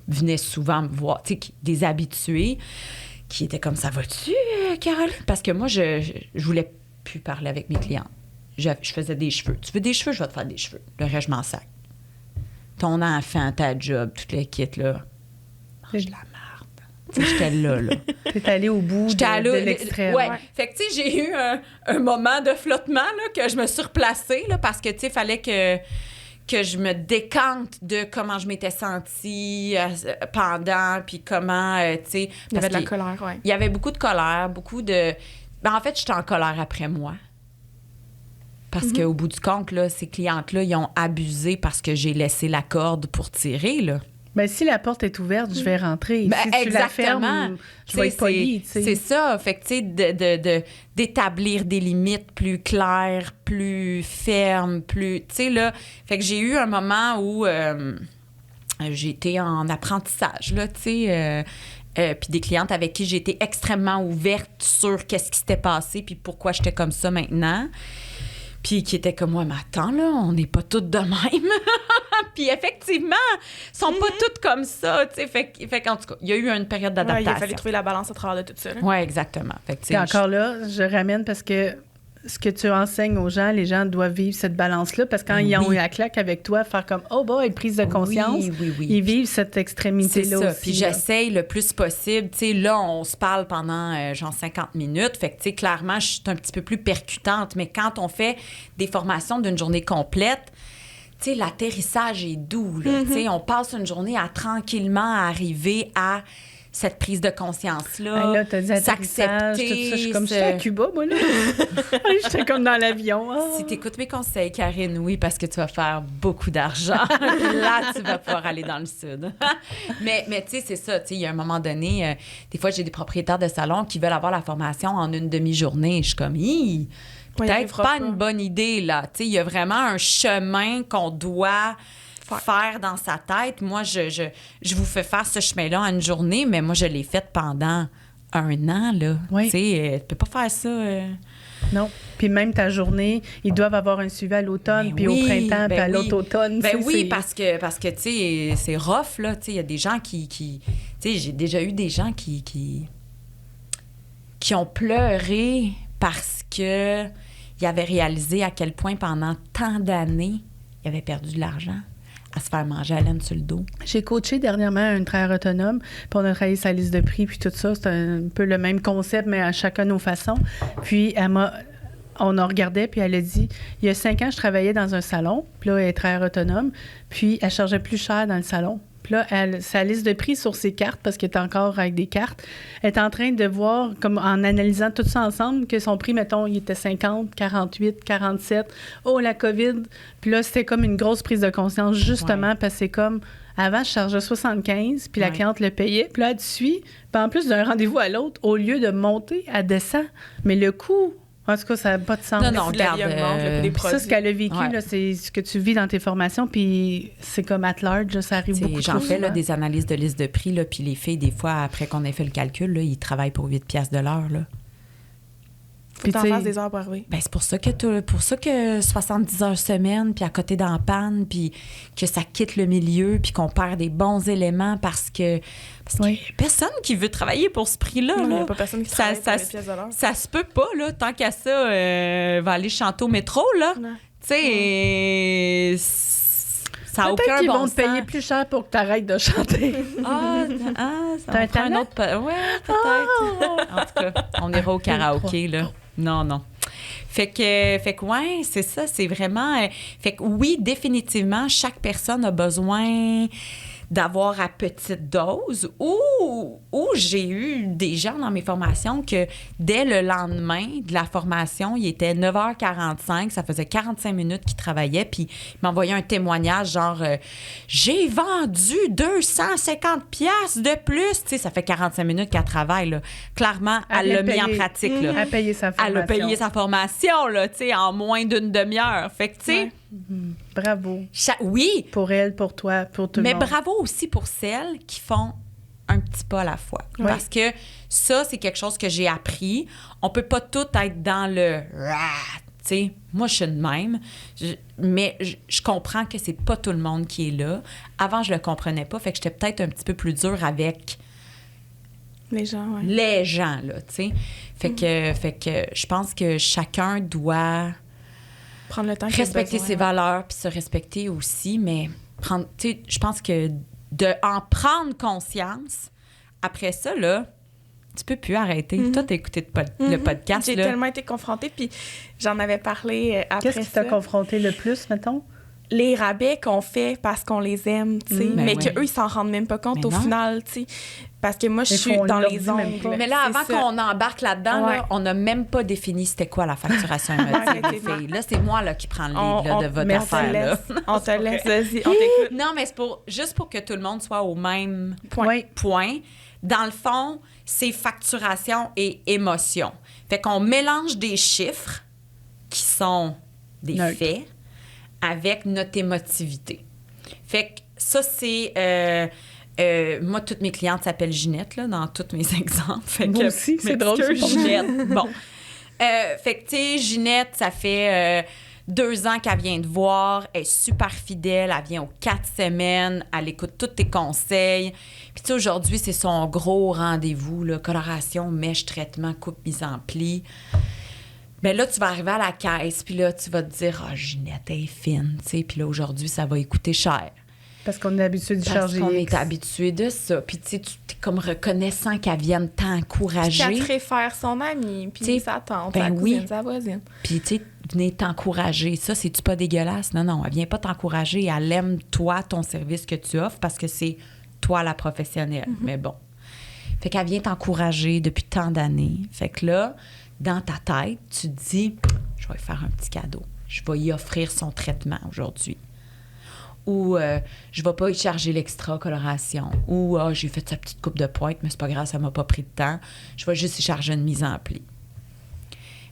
venaient souvent me voir, tu sais, des habitués, qui étaient comme, ça va-tu, Caroline? Parce que moi, je voulais plus parler avec mes clientes. Je faisais des cheveux. Tu veux des cheveux? Je vais te faire des cheveux. Le reste, je m'en sac. Ton enfant, ta job, tout le kit, là, mange de la merde. Tu sais, j'étais là. T'es allée au bout de l'extrême. Ouais. Fait que, tu sais, j'ai eu un moment de flottement, là, que je me suis replacée, là, parce que, tu sais, il fallait que que je me décante de comment je m'étais sentie pendant, puis comment, tu sais... Il y avait de la colère, oui. Il y avait beaucoup de colère, beaucoup de... Ben, en fait, j'étais en colère après moi. Parce qu'au bout du compte, là, ces clientes-là, ils ont abusé parce que j'ai laissé la corde pour tirer, là. Ben, si la porte est ouverte, je vais rentrer. Ben, si tu la fermes, je vais être polie. C'est ça. Fait que, tu sais, d'établir des limites plus claires, plus fermes, plus... Tu sais, là... Fait que j'ai eu un moment où j'étais en apprentissage, là, tu sais... puis des clientes avec qui j'étais extrêmement ouverte sur qu'est-ce qui s'était passé puis pourquoi j'étais comme ça maintenant. Puis qui étaient comme, ouais, mais attends, là, on n'est pas toutes de même. Puis effectivement, ils sont pas toutes comme ça, tu sais. Fait qu'en tout cas, il y a eu une période d'adaptation. Ouais, il a fallu trouver la balance à travers de tout ça. Oui, exactement. Fait que, puis encore là, je ramène parce que ce que tu enseignes aux gens, les gens doivent vivre cette balance-là parce que quand ils ont eu la claque avec toi, faire comme « Oh boy, prise de conscience oui. », ils vivent cette extrémité-là aussi. C'est ça. Puis j'essaye le plus possible. Tu sais, là, on se parle pendant genre 50 minutes. Fait que, tu sais, clairement, je suis un petit peu plus percutante. Mais quand on fait des formations d'une journée complète, tu sais, l'atterrissage est doux. Là. Tu sais, on passe une journée à tranquillement arriver à cette prise de conscience-là. Là, t'as dit atterrissage, tout ça. Je suis comme, j'étais à Cuba, moi, là. J'étais comme dans l'avion. Si t'écoutes mes conseils, Karine, oui, parce que tu vas faire beaucoup d'argent. Là, tu vas pouvoir aller dans le sud. mais tu sais, c'est ça. Tu sais, il y a un moment donné, des fois, j'ai des propriétaires de salons qui veulent avoir la formation en une demi-journée. Je suis comme, peut-être pas une bonne idée, là. Tu sais, il y a vraiment un chemin qu'on doit... faire dans sa tête. Moi, je vous fais faire ce chemin-là en une journée, mais moi, je l'ai fait pendant 1 an, là. Oui. Tu sais, tu peux pas faire ça... Non. Puis même ta journée, ils doivent avoir un suivi à l'automne, puis au printemps, puis à l'autre automne. Ben oui, parce que tu sais, c'est rough, là. Tu sais, il y a des gens qui tu sais, j'ai déjà eu des gens qui ont pleuré parce que ils avaient réalisé à quel point pendant tant d'années, ils avaient perdu de l'argent à se faire manger à laine sur le dos. J'ai coaché dernièrement une travailleur autonome, puis on a travaillé sa liste de prix, puis tout ça. C'est un peu le même concept, mais à chacun nos façons. Puis on en regardait, puis elle a dit, il y a 5 ans, je travaillais dans un salon, puis là, elle est travailleur autonome, puis elle chargeait plus cher dans le salon. Puis là, sa liste de prix sur ses cartes, parce qu'elle est encore avec des cartes, elle est en train de voir, comme en analysant tout ça ensemble, que son prix, mettons, il était 50, 48, 47. Oh, la COVID! Puis là, c'était comme une grosse prise de conscience, justement, parce que c'est comme... Avant, je chargeais 75, puis la cliente le payait. Puis là, elle te suit. Puis en plus d'un rendez-vous à l'autre, au lieu de monter, elle descend. Mais le coût... En tout cas, ça n'a pas de sens. Non, regarde. Ça, ce qu'elle a vécu, là, c'est ce que tu vis dans tes formations, puis c'est comme at large, là, ça arrive beaucoup. J'en fais là, des analyses de liste de prix, là, puis les filles, des fois, après qu'on ait fait le calcul, là, ils travaillent pour 8 piastres de l'heure. Là. Faut que t'en fasses des heures pour arriver. Ben, c'est pour ça que 70 heures semaine, puis à côté dans la panne, puis que ça quitte le milieu, puis qu'on perd des bons éléments parce que y a personne qui veut travailler pour ce prix-là. Il n'y a pas personne qui travaille pour 8 pièces de l'heure. Ça se peut pas, là, tant qu'à ça, va aller chanter au métro, là. Tu sais, ça n'a aucun bon sens. Peut-être qu'ils vont te payer plus cher pour que tu arrêtes de chanter. Ça prend un autre... Ouais, peut-être. En tout cas, on ira au karaoké, là. Non. Fait que ouais, c'est ça, c'est vraiment... fait que oui, définitivement, chaque personne a besoin d'avoir à petite dose ou j'ai eu des gens dans mes formations que dès le lendemain de la formation, il était 9h45, ça faisait 45 minutes qu'ils travaillaient, puis ils m'envoyaient un témoignage genre j'ai vendu 250 piastres de plus, tu sais, ça fait 45 minutes qu'elle travaille, là. Clairement, elle l'a mis en pratique, là. Elle a payé sa formation. Elle a payé sa formation, là, tu sais, en moins d'une demi-heure. Fait que, tu sais... Bravo. Oui. Pour elle, pour toi, pour tout le monde. Mais bravo aussi pour celles qui font un petit pas à la fois. Ouais. Parce que ça, c'est quelque chose que j'ai appris. On peut pas tout être dans le... Tu sais, moi, je suis de même. Mais je comprends que c'est pas tout le monde qui est là. Avant, je le comprenais pas. Fait que j'étais peut-être un petit peu plus dure avec... Les gens, oui. Les gens, là, tu sais. Fait que je pense que chacun doit... prendre le temps respecter ses valeurs puis se respecter aussi, mais je pense que en prendre conscience, après ça, là, tu peux plus arrêter. Toi, t'as écouté le podcast. J'ai tellement été confrontée, puis j'en avais parlé après ça. Qu'est-ce qui t'a confronté le plus, mettons? les rabais qu'on fait parce qu'on les aime, tu sais, mais qu'eux, ils s'en rendent même pas compte au final, tu sais. Parce que moi, je suis dans les ongles. Mais là, avant qu'on embarque là-dedans, là, on n'a même pas défini c'était quoi la facturation émotive des filles. Là, c'est moi là, qui prends le lead là, de votre affaire. Là. On te laisse, vas-y, on t'écoute. Non, mais c'est juste pour que tout le monde soit au même point. Dans le fond, c'est facturation et émotion. Fait qu'on mélange des chiffres qui sont des faits avec notre émotivité. Fait que ça, c'est... moi, toutes mes clientes s'appellent Ginette, là, dans tous mes exemples. Fait moi aussi, c'est drôle. Ginette. Bon. Fait que, tu sais, Ginette, ça fait 2 ans qu'elle vient te voir. Elle est super fidèle. Elle vient aux 4 semaines. Elle écoute tous tes conseils. Puis, tu sais, aujourd'hui, c'est son gros rendez-vous, là, coloration, mèche, traitement, coupe, mise en pli. Bien là, tu vas arriver à la caisse, puis là, tu vas te dire « Ah, Ginette, elle est fine, tu sais. Puis là, aujourd'hui, ça va lui coûter cher. » Parce qu'on est habitué de charger. Parce qu'on est habitué de ça. Puis, tu sais, tu es comme reconnaissant qu'elle vienne t'encourager. Puis qu'elle préfère son ami, puis sa tante, sa cousine, sa voisine. Puis, tu sais, venez t'encourager. Ça, c'est-tu pas dégueulasse? Non, non, elle vient pas t'encourager. Elle aime, toi, ton service que tu offres parce que c'est toi, la professionnelle. Mais bon. Fait qu'elle vient t'encourager depuis tant d'années. Fait que là, dans ta tête, tu te dis, je vais lui faire un petit cadeau. Je vais y offrir son traitement aujourd'hui. Ou je vais pas y charger l'extra coloration. Ou j'ai fait sa petite coupe de pointe, mais c'est pas grave, ça m'a pas pris de temps. Je vais juste y charger une mise en pli.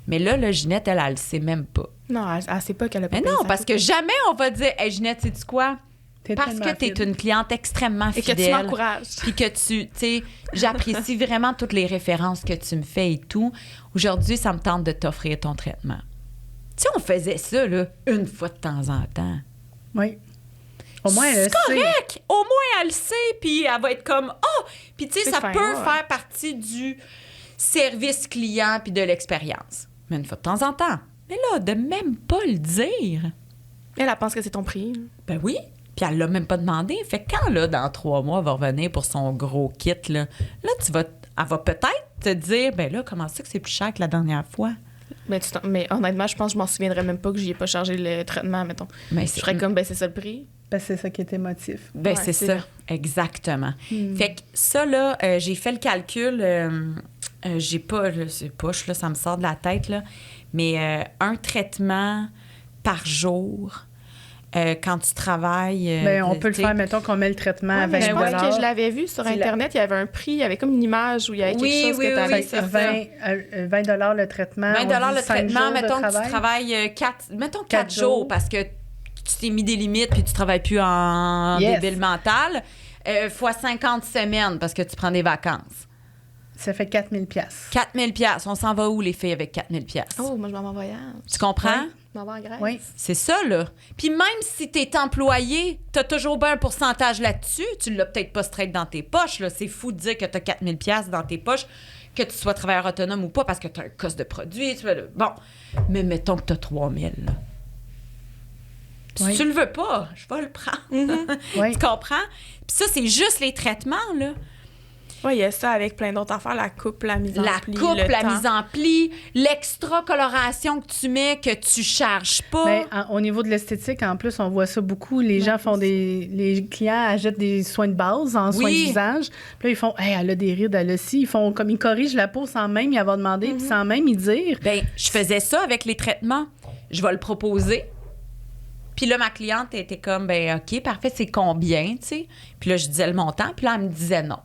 Mais là, Ginette, elle le sait même pas. Non, elle sait pas qu'elle a pas Mais non, parce que jamais on va dire, hey, Ginette, sais-tu quoi? Parce que tu es une cliente extrêmement fidèle. Et que tu m'encourages. Puis que tu sais, j'apprécie vraiment toutes les références que tu me fais et tout. Aujourd'hui, ça me tente de t'offrir ton traitement. Tu sais, on faisait ça, là, une fois de temps en temps. Oui. Au moins, elle le sait. C'est correct! Au moins, elle le sait, puis elle va être comme « Oh! » Puis, tu sais, ça peut faire partie du service client puis de l'expérience. Mais une fois de temps en temps. Mais là, de même pas le dire. Elle pense que c'est ton prix. Ben oui. Puis elle l'a même pas demandé. Fait que quand, là, dans 3 mois, elle va revenir pour son gros kit, là elle va peut-être te dire, ben là, comment ça que c'est plus cher que la dernière fois? Mais honnêtement, je pense que je m'en souviendrais même pas que j'y ai pas chargé le traitement, mettons. Mais je serais comme, ben c'est ça le prix. Ben c'est ça qui est émotif. Ben c'est ça, exactement. Fait que ça, là, j'ai fait le calcul, j'ai pas, là, c'est poche, là, ça me sort de la tête, là, mais un traitement par jour... quand tu travailles... Bien, on peut le faire, mettons qu'on met le traitement à 20 $. Je pense que je l'avais vu sur Internet, il y avait un prix, il y avait comme une image où il y avait quelque chose que tu avais sur 20 $ le traitement. 20 $ le traitement, mettons que tu travailles 4 jours parce que tu t'es mis des limites puis tu travailles plus en débile mental, fois 50 semaines parce que tu prends des vacances. Ça fait 4 000 $. 4 000 $. On s'en va où, les filles, avec 4 000 $? Oh, moi, je m'en vais en voyage. Tu comprends? Oui. Je m'en vais en Grèce. Oui. C'est ça, là. Puis même si t'es employé, t'as toujours bien un pourcentage là-dessus. Tu l'as peut-être pas straight dans tes poches, là. C'est fou de dire que t'as 4 000 $ dans tes poches, que tu sois travailleur autonome ou pas, parce que t'as un cost de produit. Bon. Mais mettons que t'as 3 000, là. Si tu le veux pas, je vais le prendre. Oui. Tu comprends? Puis ça, c'est juste les traitements, là. Oui, il y a ça avec plein d'autres affaires, la coupe, la mise en pli. La coupe, la mise en pli, l'extra coloration que tu mets, que tu charges pas. Bien, au niveau de l'esthétique, en plus, on voit ça beaucoup. Les gens font les clients achètent des soins de base en soins de visage. Puis là, ils font, hey, elle a des rides, elle a ci. Ils font comme ils corrigent la peau sans même y avoir demandé, puis sans même y dire. Bien, je faisais ça avec les traitements. Je vais le proposer. Puis là, ma cliente était comme, ben OK, parfait, c'est combien, tu sais? Puis là, je disais le montant, puis là, elle me disait non.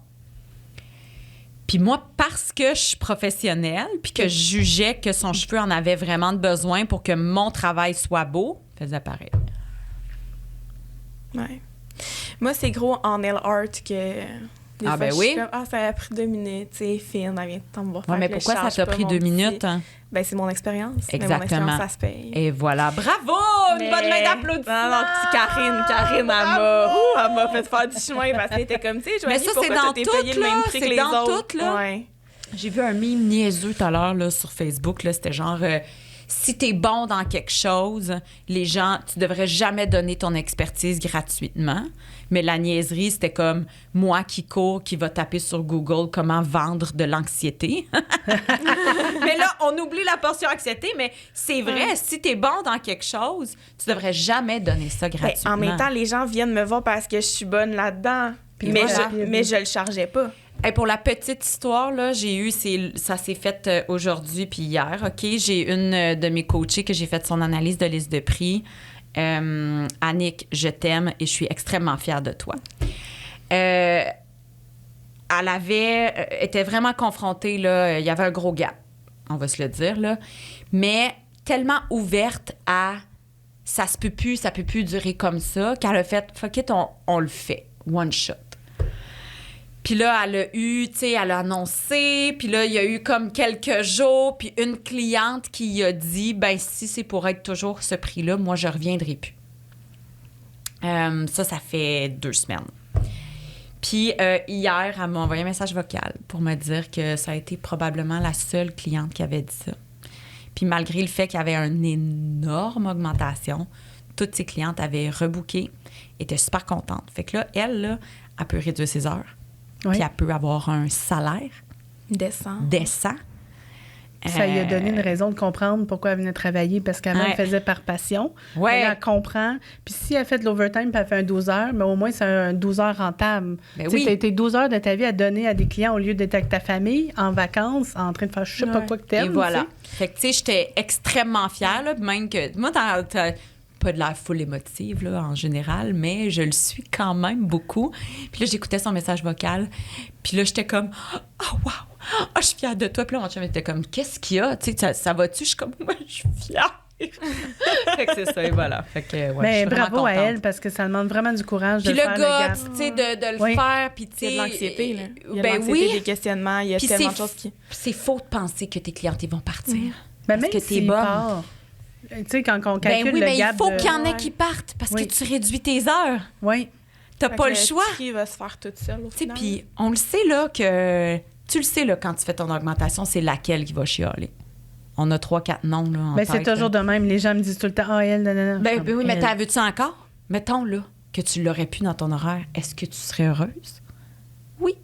Puis moi, parce que je suis professionnelle, puis que je jugeais que son cheveu en avait vraiment de besoin pour que mon travail soit beau, je faisais pareil. Ouais. Moi, c'est gros en nail art que... Ben oui. Comme, ça a pris 2 minutes, c'est fine, elle vient de me voir faire. Mais pourquoi ça t'a pris 2 minutes? Hein? Ben, c'est mon expérience. Exactement. Mais mon expérience, ça se paye. Et voilà. Bravo! Une bonne main d'applaudissement! Non, Karine, elle m'a fait faire du chemin parce qu'elle était comme, tu sais, mais ça, c'est dans tout, là. C'est dans tout, là. Ouais. J'ai vu un meme niaiseux tout à l'heure, là, sur Facebook, là. C'était genre... si t'es bon dans quelque chose, les gens, tu devrais jamais donner ton expertise gratuitement. Mais la niaiserie, c'était comme moi qui cours, qui va taper sur Google comment vendre de l'anxiété. Mais là, on oublie la portion anxiété, mais c'est vrai, si t'es bon dans quelque chose, tu devrais jamais donner ça gratuitement. En même temps, les gens viennent me voir parce que je suis bonne là-dedans. Mais je le chargeais pas. Hey, pour la petite histoire, là, ça s'est fait aujourd'hui puis hier, OK? J'ai une de mes coachées que j'ai fait son analyse de liste de prix. Annick, je t'aime et je suis extrêmement fière de toi. Elle était vraiment confrontée, là, il y avait un gros gap, on va se le dire, là, mais tellement ouverte à ça peut plus durer comme ça, qu'elle a fait, fuck it, on le fait, one shot. Puis là, elle a annoncé, puis là, il y a eu comme quelques jours, puis une cliente qui a dit, ben si c'est pour être toujours ce prix-là, moi, je reviendrai plus. Ça fait 2 semaines. Puis hier, elle m'a envoyé un message vocal pour me dire que ça a été probablement la seule cliente qui avait dit ça. Puis malgré le fait qu'il y avait une énorme augmentation, toutes ses clientes avaient rebooké, étaient super contentes. Fait que là, elle peut réduire ses heures. Oui. Puis elle peut avoir un salaire décent. Ça lui a donné une raison de comprendre pourquoi elle venait travailler, parce qu'avant, elle faisait par passion. Ouais. Elle comprend. Puis si elle fait de l'overtime puis elle fait un 12 heures, mais au moins, c'est un 12 heures rentable. Ben tu oui. as été 12 heures de ta vie à donner à des clients au lieu d'être avec ta famille, en vacances, en train de faire je sais pas quoi que t'aimes. Et voilà. T'sais. Fait que, tu sais, j'étais extrêmement fière, là, même que... Moi, t'as pas de l'air full émotive, là, en général, mais je le suis quand même beaucoup. Puis là, j'écoutais son message vocal, puis là, j'étais comme « Oh, wow! Oh, je suis fière de toi! » Puis là, mon chum était comme « Qu'est-ce qu'il y a? Tu sais, ça va-tu? » Je suis comme « Moi, je suis fière! » Fait que c'est ça, et voilà. Fait que, ouais, mais je suis bravo à contente. elle, parce que ça demande vraiment du courage Puis de faire le gap. Puis le gars, tu sais, de le faire, puis tu sais... Il y a de l'anxiété, là. Il y a Ben de l'anxiété, oui. des questionnements, il y a Puis tellement de choses qui... c'est faux de penser que tes clientes, ils vont partir. Ben, Parce même que t'es s'il bonne. part. Tu sais, quand on Ben calcule oui, le mais gap il faut de... qu'il y en ait qui partent parce Oui. que tu réduis tes heures. Oui. T'as Fait pas que le choix. Le tri va se faire toute seule, au Tu sais, final. puis on le sait, là, que... Tu le sais, là, quand tu fais ton augmentation, c'est laquelle qui va chialer. On a 3-4 noms, là, en Ben, tête, c'est toujours là. de même. Les gens me disent tout le temps, ah, elle, non. Ben oui, mais t'as vu-tu encore? Mettons, là, que tu l'aurais pu dans ton horaire. Est-ce que tu serais heureuse? Oui.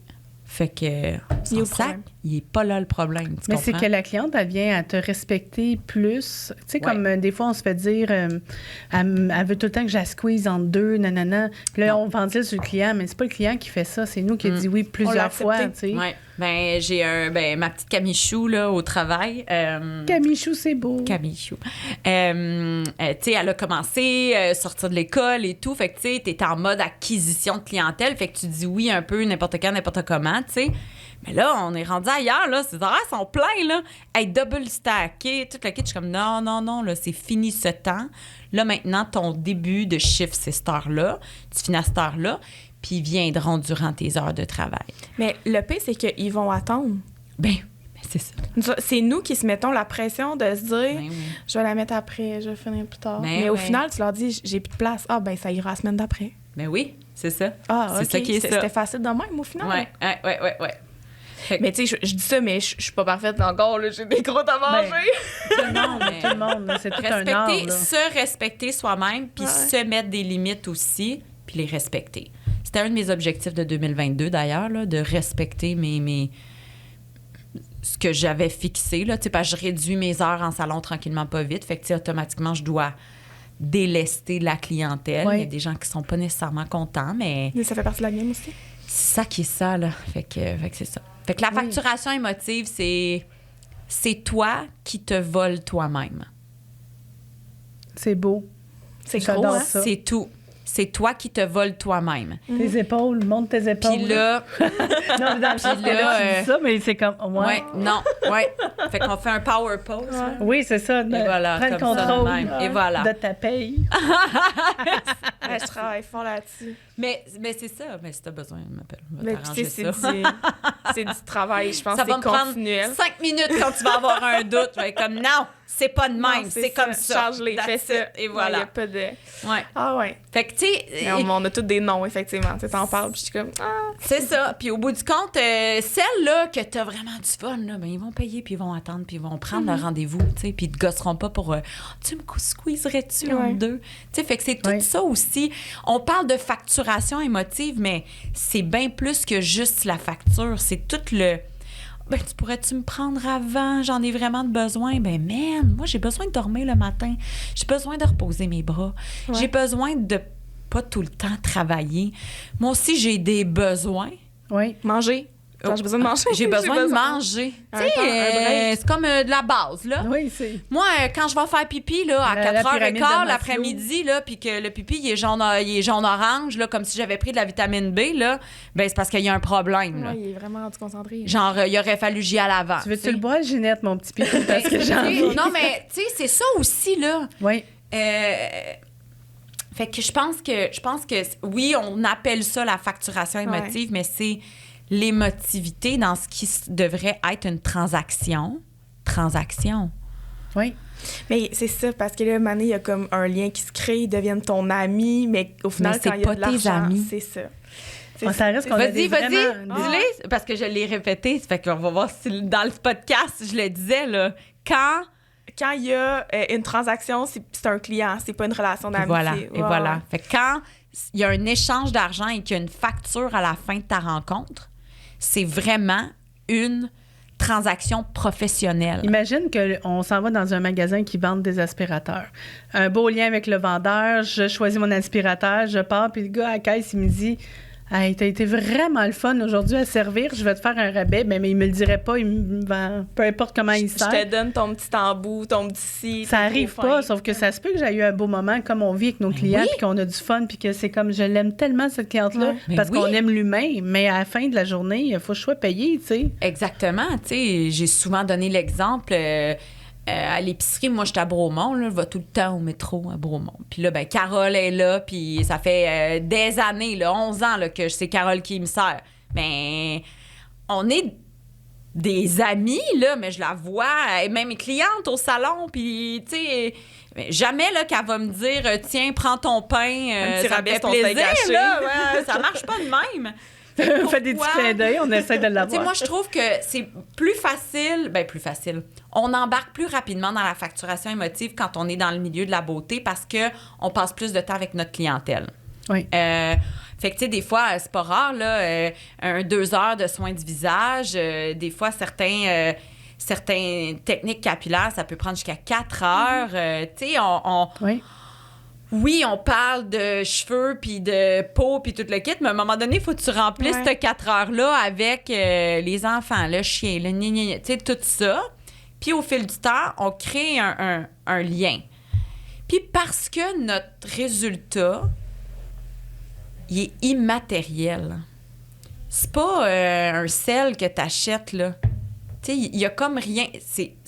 Fait que, Il est son au sac, problème. il est pas là le problème. Tu Mais c'est comprends? que la cliente, elle vient à te respecter plus. Tu sais, Ouais. comme des fois, on se fait dire, elle veut tout le temps que je la squeeze en deux, nanana. Puis là, Non. on ventile sur le client, mais c'est pas le client qui fait ça, c'est nous qui dit oui On l'a plusieurs accepté. fois, tu sais. Oui. Ben, j'ai ma petite Camichou, là, au travail. Camichou, c'est beau. Camichou. Tu sais, elle a commencé à sortir de l'école et tout. Fait que, tu sais, t'es en mode acquisition de clientèle. Fait que tu dis oui un peu n'importe quand, n'importe comment, tu sais. Mais là, on est rendu ailleurs, là. Ces horaires sont pleins, là. Hey, double stacké, toute la kit. Je suis comme, non, là, c'est fini ce temps. Là, maintenant, ton début de chiffre, c'est cette heure-là. Tu finis à cette heure-là. Puis ils viendront durant tes heures de travail. Mais le pire, c'est qu'ils vont attendre. Ben, c'est ça. C'est nous qui se mettons la pression de se dire Ben oui. je vais la mettre après, je vais finir plus tard. Ben mais au ouais. final, tu leur dis j'ai plus de place. Ah, ben ça ira la semaine d'après. Ben oui, c'est ça. Ah, c'est OK. ça qui est ça. C'était facile de même au final. Ouais. Mais tu sais, je dis ça, mais je suis pas parfaite encore. Là. J'ai des croûtes à manger. Tout le monde, c'est tout un art, là. Se respecter soi-même, puis se mettre des limites aussi, puis les respecter. C'était un de mes objectifs de 2022, d'ailleurs, là, de respecter ce que j'avais fixé. Là, parce que je réduis mes heures en salon tranquillement, pas vite. Fait que automatiquement, je dois délester la clientèle. Oui. Il y a des gens qui sont pas nécessairement contents, mais Mais ça fait partie de la game aussi. c'est ça qui est ça, là. Fait que c'est ça. Fait que la facturation émotive, c'est toi qui te voles toi-même. C'est beau. C'est J'adore gros, hein? ça. C'est tout. C'est toi qui te voles toi-même. Tes épaules, monte tes épaules. Puis là, non, dans le sens que là, tu dis ça, mais c'est comme, ouais. Fait qu'on fait un power pose. là. Oui, c'est ça. Et voilà, prends le comme ça, contrôle de même. Et voilà. de ta paye. Ouais, je travaille fort là-dessus. Mais c'est ça. Mais si t'as besoin, m'appelle. On va Mais t'arranger tu sais, ça. c'est du travail, je pense Ça que va c'est me prendre continuel. 5 minutes quand tu vas avoir un doute. Je vais être comme, non, c'est pas de même. Non, c'est comme ça. Change-les, That's fais it. ça. Et Ouais, voilà. y a pas de... Ouais. Ah ouais. Fait que, tu sais... Mais on a tous des noms, effectivement. Tu sais, t'en parles, puis je suis comme... Ah. C'est ça. Puis au bout du compte, celles-là que t'as vraiment du fun, là, ben, ils vont vont payer, puis ils vont attendre, puis ils vont prendre leur rendez-vous, tu sais, puis ils te gosseront pas pour tu me squeezerais-tu en deux? Tu sais, fait que c'est tout ça aussi. On parle de facturation émotive, mais c'est bien plus que juste la facture. C'est tout le... Ben, tu pourrais-tu me prendre avant? J'en ai vraiment de besoin. Ben, man, moi, j'ai besoin de dormir le matin. J'ai besoin de reposer mes bras. J'ai besoin de pas tout le temps travailler. Moi aussi, j'ai des besoins. Oui. Manger. Quand j'ai besoin de manger. J'ai besoin de manger. Tu sais, c'est comme de la base, là. Oui, c'est... Moi, quand je vais faire pipi, là, à 4h15 l'après-midi, là, puis que le pipi, il est jaune-orange, là, comme si j'avais pris de la vitamine B, là, ben c'est parce qu'il y a un problème, là. Oui, il est vraiment rendu concentré. Genre, il aurait fallu j'y aille avant. Tu veux-tu le boire, Ginette, mon petit pipi, parce que j'ai envie? Non, mais, tu sais, c'est ça aussi, là. Oui. Fait que je pense que, oui, on appelle ça la facturation émotive, mais c'est l'émotivité dans ce qui devrait être une transaction. Oui. Mais c'est ça, parce que là, Mané, il y a comme un lien qui se crée, ils deviennent ton ami, mais au final, quand il y a de l'argent, c'est ça. Ça reste qu'on vas-y, dis-le, parce que je l'ai répété, fait qu'on va voir si dans le podcast, je le disais, là, quand il y a une transaction, c'est un client, c'est pas une relation d'amitié. Et voilà. Fait que quand il y a un échange d'argent et qu'il y a une facture à la fin de ta rencontre, c'est vraiment une transaction professionnelle. Imagine qu'on s'en va dans un magasin qui vend des aspirateurs. Un beau lien avec le vendeur, je choisis mon aspirateur, je pars, puis le gars à la caisse, il me dit « Hey, t'as été vraiment le fun aujourd'hui à servir, je vais te faire un rabais. » Mais il me le dirait pas, il me vend, peu importe comment il sert. Je te donne ton petit embout, ton petit ci. Ça arrive pas, sauf que ça se peut que j'ai eu un beau moment comme on vit avec nos clients, puis qu'on a du fun, puis que c'est comme je l'aime tellement, cette cliente-là, parce qu'on aime l'humain, mais à la fin de la journée, il faut que je sois payé, tu sais. Exactement, tu sais, j'ai souvent donné l'exemple... à l'épicerie, moi, j'étais à Bromont, là, je vais tout le temps au métro à Bromont. Puis là, ben Carole est là, puis ça fait des années, là, 11 ans là, que c'est Carole qui me sert. Ben, on est des amis, là, mais je la vois, et même mes clientes au salon, puis, tu sais, jamais là, qu'elle va me dire « Tiens, prends ton pain, ça me fait plaisir, là. » Ça marche pas de même. Fait des petits clins d'œil, on essaie de l'avoir. Moi, je trouve que c'est plus facile. On embarque plus rapidement dans la facturation émotive quand on est dans le milieu de la beauté parce qu'on passe plus de temps avec notre clientèle. Oui. Fait que, tu sais, des fois, c'est pas rare, là, 2 heures de soins du visage. Des fois, certaines techniques capillaires, ça peut prendre jusqu'à 4 heures. Tu sais, Oui, on parle de cheveux, puis de peau, puis tout le kit, mais à un moment donné, il faut que tu remplisses ces 4 heures-là avec les enfants, le chien, le tu sais, tout ça. Puis au fil du temps, on crée un lien. Puis parce que notre résultat, il est immatériel. C'est pas un sel que tu achètes, là. Tu sais, il y a comme rien...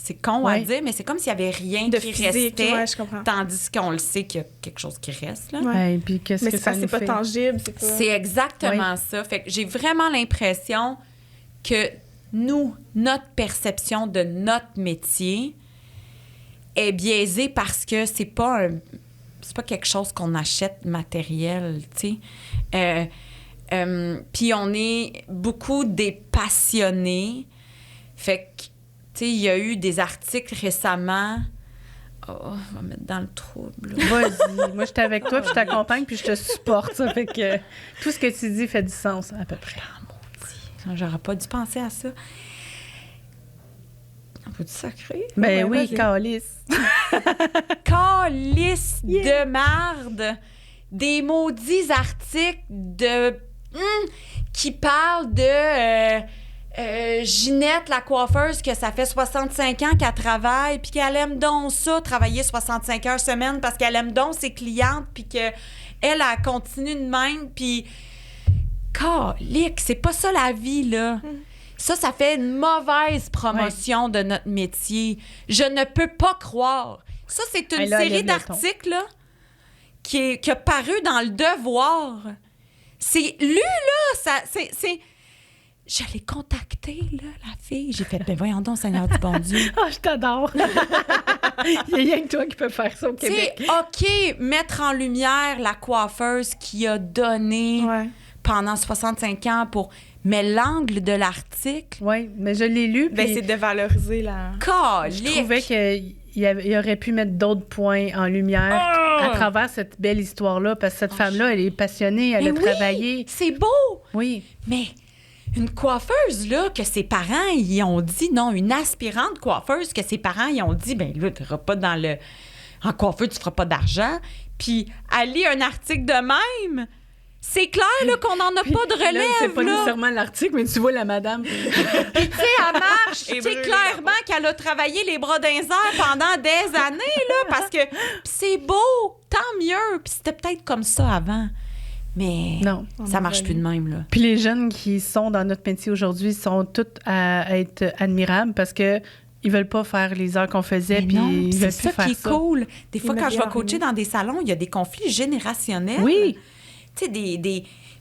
C'est con à dire, mais c'est comme s'il y avait rien de qui physique, restait, tandis qu'on le sait qu'il y a quelque chose qui reste, là. Ouais, puis qu'est-ce que ça nous fait? C'est pas tangible, C'est exactement ça. Fait que j'ai vraiment l'impression que notre perception de notre métier est biaisée parce que c'est pas quelque chose qu'on achète matériel, tu sais. Puis on est beaucoup des passionnés. Fait que, tu sais, il y a eu des articles récemment. Oh, on va mettre dans le trouble. Vas-y. Moi, j'étais avec toi, puis je t'accompagne, puis je te supporte. Ça fait que tout ce que tu dis fait du sens, à peu près. Ah, maudit. J'aurais pas dû penser à ça. On peut-tu sacrer? Ben oui, calice. Calice de marde. Des maudits articles qui parlent de... Ginette, la coiffeuse, que ça fait 65 ans qu'elle travaille, puis qu'elle aime donc ça, travailler 65 heures semaine, parce qu'elle aime donc ses clientes, puis qu'elle continue de même, puis... Calique, c'est pas ça la vie, là. Ça fait une mauvaise promotion de notre métier. Je ne peux pas croire. Ça, c'est une série d'articles, là, qui a paru dans Le Devoir. C'est lu, là, c'est... Je l'ai contactée, là, la fille. J'ai fait, ben voyons donc, Seigneur du bon Dieu. Ah, je t'adore. Il y a rien que toi qui peux faire ça au Québec. OK, mettre en lumière la coiffeuse qui a donné pendant 65 ans pour Mais l'angle de l'article... Oui, mais je l'ai lu. Ben, c'est de valoriser la... Je trouvais qu'il aurait pu mettre d'autres points en lumière à travers cette belle histoire-là, parce que cette femme-là, elle est passionnée, elle a travaillé. C'est beau! Oui. Mais une coiffeuse, là, que ses parents, ils ont dit, non, une aspirante coiffeuse, que ses parents, ils ont dit, ben là, tu n'iras pas en coiffeur, tu ne feras pas d'argent. Puis, elle lit un article de même... C'est clair là, qu'on n'en a pas de relève. Là, c'est pas nécessairement l'article, mais tu vois la madame. Puis, tu sais, elle marche. Tu sais clairement qu'elle a travaillé les bras d'un air pendant des années, là, parce que c'est beau, tant mieux. Puis c'était peut-être comme ça avant. Mais non, ça marche plus de même, là. Puis les jeunes qui sont dans notre métier aujourd'hui sont toutes à être admirables parce que ils veulent pas faire les heures qu'on faisait, puis ils veulent plus faire ça. C'est ça qui est cool. Des fois, quand je vais coacher dans des salons, il y a des conflits générationnels. Oui. Tu sais,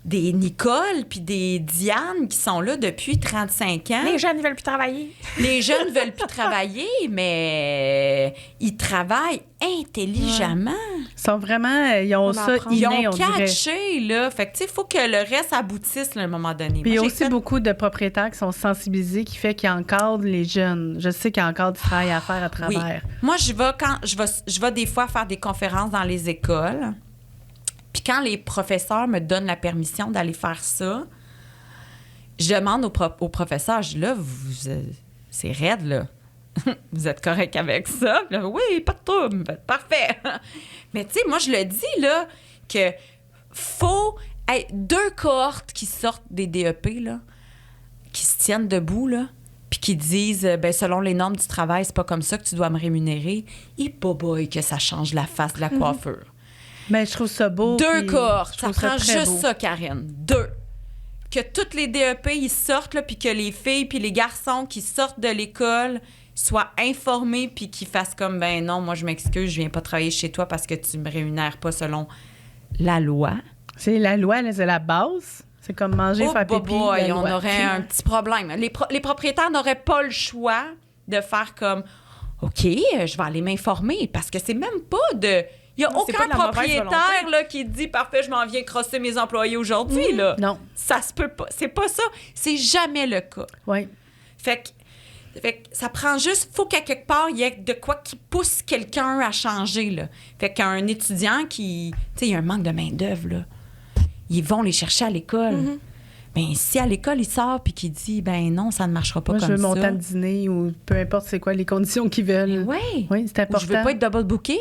des Nicole puis des Diane qui sont là depuis 35 ans. Les jeunes ne veulent plus travailler. Les jeunes veulent plus travailler, mais ils travaillent intelligemment. Ils sont vraiment... Ils ont ça inné, on dirait. Ils ont catché, là. Fait que, tu sais, il faut que le reste aboutisse, là, à un moment donné. Puis il y a aussi beaucoup de propriétaires qui sont sensibilisés, qui fait qu'ils encadrent les jeunes. Je sais qu'il y a encore du travail à faire à travers. Oui. Moi, je vais des fois faire des conférences dans les écoles. Puis quand les professeurs me donnent la permission d'aller faire ça, je demande aux professeurs, je dis là, c'est raide, là. Vous êtes correct avec ça? Là, oui, pas de trouble, parfait. Mais tu sais, moi, je le dis, là, que faut... Hey, 2 cohortes qui sortent des DEP, là, qui se tiennent debout, là, puis qui disent, ben selon les normes du travail, c'est pas comme ça que tu dois me rémunérer. Et boy, que ça change la face de la coiffure. Mais je trouve ça beau. 2 cohortes. Ça prend juste ça, Karine. 2. Que toutes les DEP, ils sortent, là, puis que les filles puis les garçons qui sortent de l'école soient informés puis qu'ils fassent comme, ben non, moi, je m'excuse, je viens pas travailler chez toi parce que tu me rémunères pas selon la loi. C'est la loi, c'est la base. C'est comme manger, faire pipi. On aurait un petit problème. Les propriétaires n'auraient pas le choix de faire comme, OK, je vais aller m'informer parce que c'est même pas de... Il n'y a aucun propriétaire là, qui dit « Parfait, je m'en viens crosser mes employés aujourd'hui. » là. Non. Ça se peut pas. C'est pas ça. C'est jamais le cas. Oui. Fait que ça prend juste... faut qu'à quelque part, il y ait de quoi qui pousse quelqu'un à changer. Là. Fait qu'un étudiant qui... Tu sais, il y a un manque de main-d'œuvre, là. Ils vont les chercher à l'école. Mm-hmm. Bien, si à l'école, il sort puis qu'il dit « Ben non, ça ne marchera pas comme ça. » Moi, je veux mon temps de dîner ou peu importe c'est quoi les conditions qu'ils veulent. Oui. Oui, c'est important. Ou je veux pas être double booké.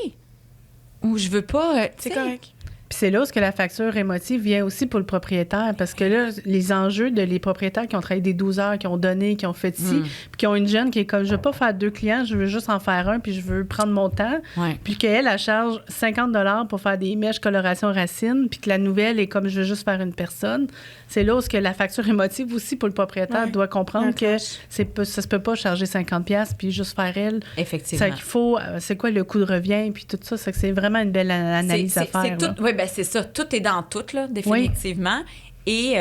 Ou je veux pas... c'est correct. Puis c'est là où la facture émotive vient aussi pour le propriétaire. Parce que là, les enjeux les propriétaires qui ont travaillé des 12 heures, qui ont donné, qui ont fait ci, puis qui ont une jeune qui est comme, je veux pas faire 2 clients, je veux juste en faire un, puis je veux prendre mon temps. Ouais. Puis qu'elle, elle charge 50 $ pour faire des mèches coloration racine, puis que la nouvelle est comme, je veux juste faire une personne. C'est là où la facture émotive aussi pour le propriétaire doit comprendre que ça se peut pas charger 50 $, puis juste faire elle. Effectivement. C'est qu'il faut, c'est quoi le coût de revient, puis tout ça. C'est que c'est vraiment une belle analyse à faire. Oui, bien, c'est ça. Tout est dans tout, là, définitivement. Oui. Et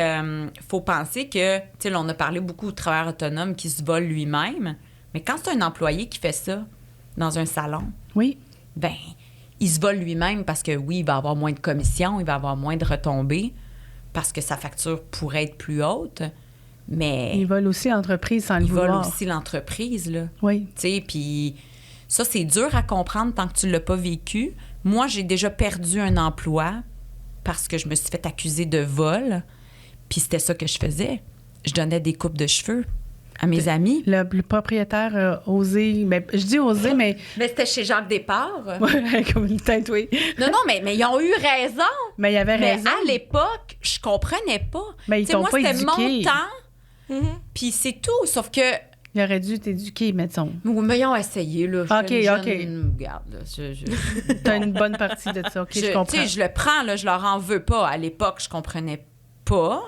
faut penser que, tu sais, là, on a parlé beaucoup de travailleurs autonomes qui se volent lui-même. Mais quand c'est un employé qui fait ça dans un salon, ben il se vole lui-même parce que, oui, il va avoir moins de commissions, il va avoir moins de retombées parce que sa facture pourrait être plus haute, mais... Il vole aussi l'entreprise sans le vouloir. Il vole aussi l'entreprise, là. Oui. Tu sais, puis ça, c'est dur à comprendre tant que tu ne l'as pas vécu. Moi, j'ai déjà perdu un emploi parce que je me suis fait accuser de vol, puis c'était ça que je faisais. Je donnais des coupes de cheveux à mes amis. Le propriétaire a osé... Ben, je dis osé, mais... Mais c'était chez Jacques Despart. Oui, comme une tête, oui. Non, mais ils ont eu raison. Mais il y avait raison. Mais à l'époque, je comprenais pas. Mais ils t'ont pas éduqué. Moi, c'était mon temps, puis c'est tout, sauf que... Il aurait dû t'éduquer, mettons. Mais ils ont essayé, là. OK. Regarde, T'as une bonne partie de ça. OK, je comprends. Tu sais, je le prends, là, je leur en veux pas. À l'époque, je comprenais pas.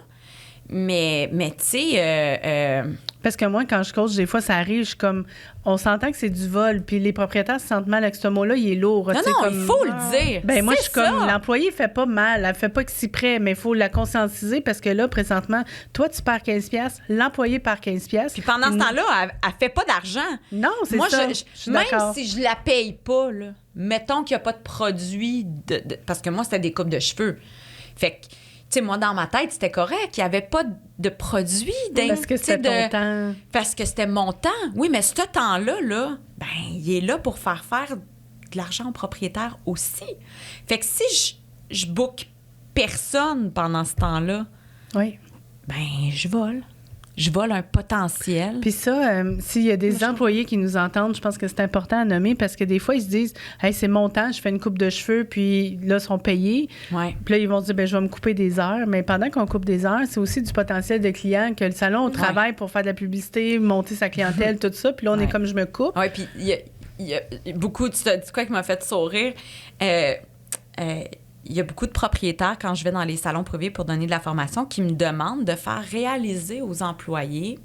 Mais tu sais... Parce que moi, quand je coach, des fois, ça arrive, je suis comme... On s'entend que c'est du vol, puis les propriétaires se sentent mal avec ce mot-là, il est lourd. Non, comme, il faut le dire. Ben moi, je suis comme... L'employé fait pas mal, elle fait pas exprès, mais il faut la conscientiser parce que là, présentement, toi, tu perds 15 $, l'employé perd 15 $. Puis pendant ce temps-là, elle fait pas d'argent. Non, c'est ça. Moi, même si je la paye pas, là, mettons qu'il n'y a pas de produit... parce que moi, c'était des coupes de cheveux. Fait que sais, moi, dans ma tête, c'était correct. Il n'y avait pas de produit. Parce que c'était ton temps. Parce que c'était mon temps. Oui, mais ce temps-là, là, ben, il est là pour faire de l'argent aux propriétaires aussi. Fait que si je book personne pendant ce temps-là, oui. Ben, je vole. Je vole un potentiel. Puis ça, s'il y a des employés qui nous entendent, je pense que c'est important à nommer parce que des fois, ils se disent « Hey, c'est mon temps, je fais une coupe de cheveux, puis là, ils sont payés. Ouais. » Puis là, ils vont se dire « Ben, je vais me couper des heures. » Mais pendant qu'on coupe des heures, c'est aussi du potentiel de clients que le salon au travail pour faire de la publicité, monter sa clientèle, tout ça. Puis là, on est comme « Je me coupe. » Oui, puis il y a beaucoup... Tu dis quoi qui m'a fait sourire? Il y a beaucoup de propriétaires, quand je vais dans les salons privés pour donner de la formation, qui me demandent de faire réaliser aux employés,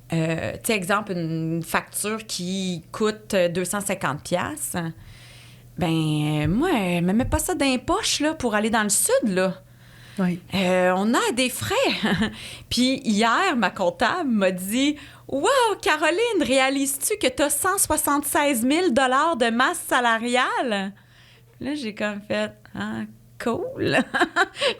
tu sais, exemple, une facture qui coûte 250$. Ben moi, elle me met pas ça dans les poches, là, pour aller dans le sud, là. Oui. On a des frais. Puis hier, ma comptable m'a dit « Wow, Caroline, réalises-tu que tu as 176 000 $ de masse salariale? » Là, j'ai comme fait « Ah, cool! »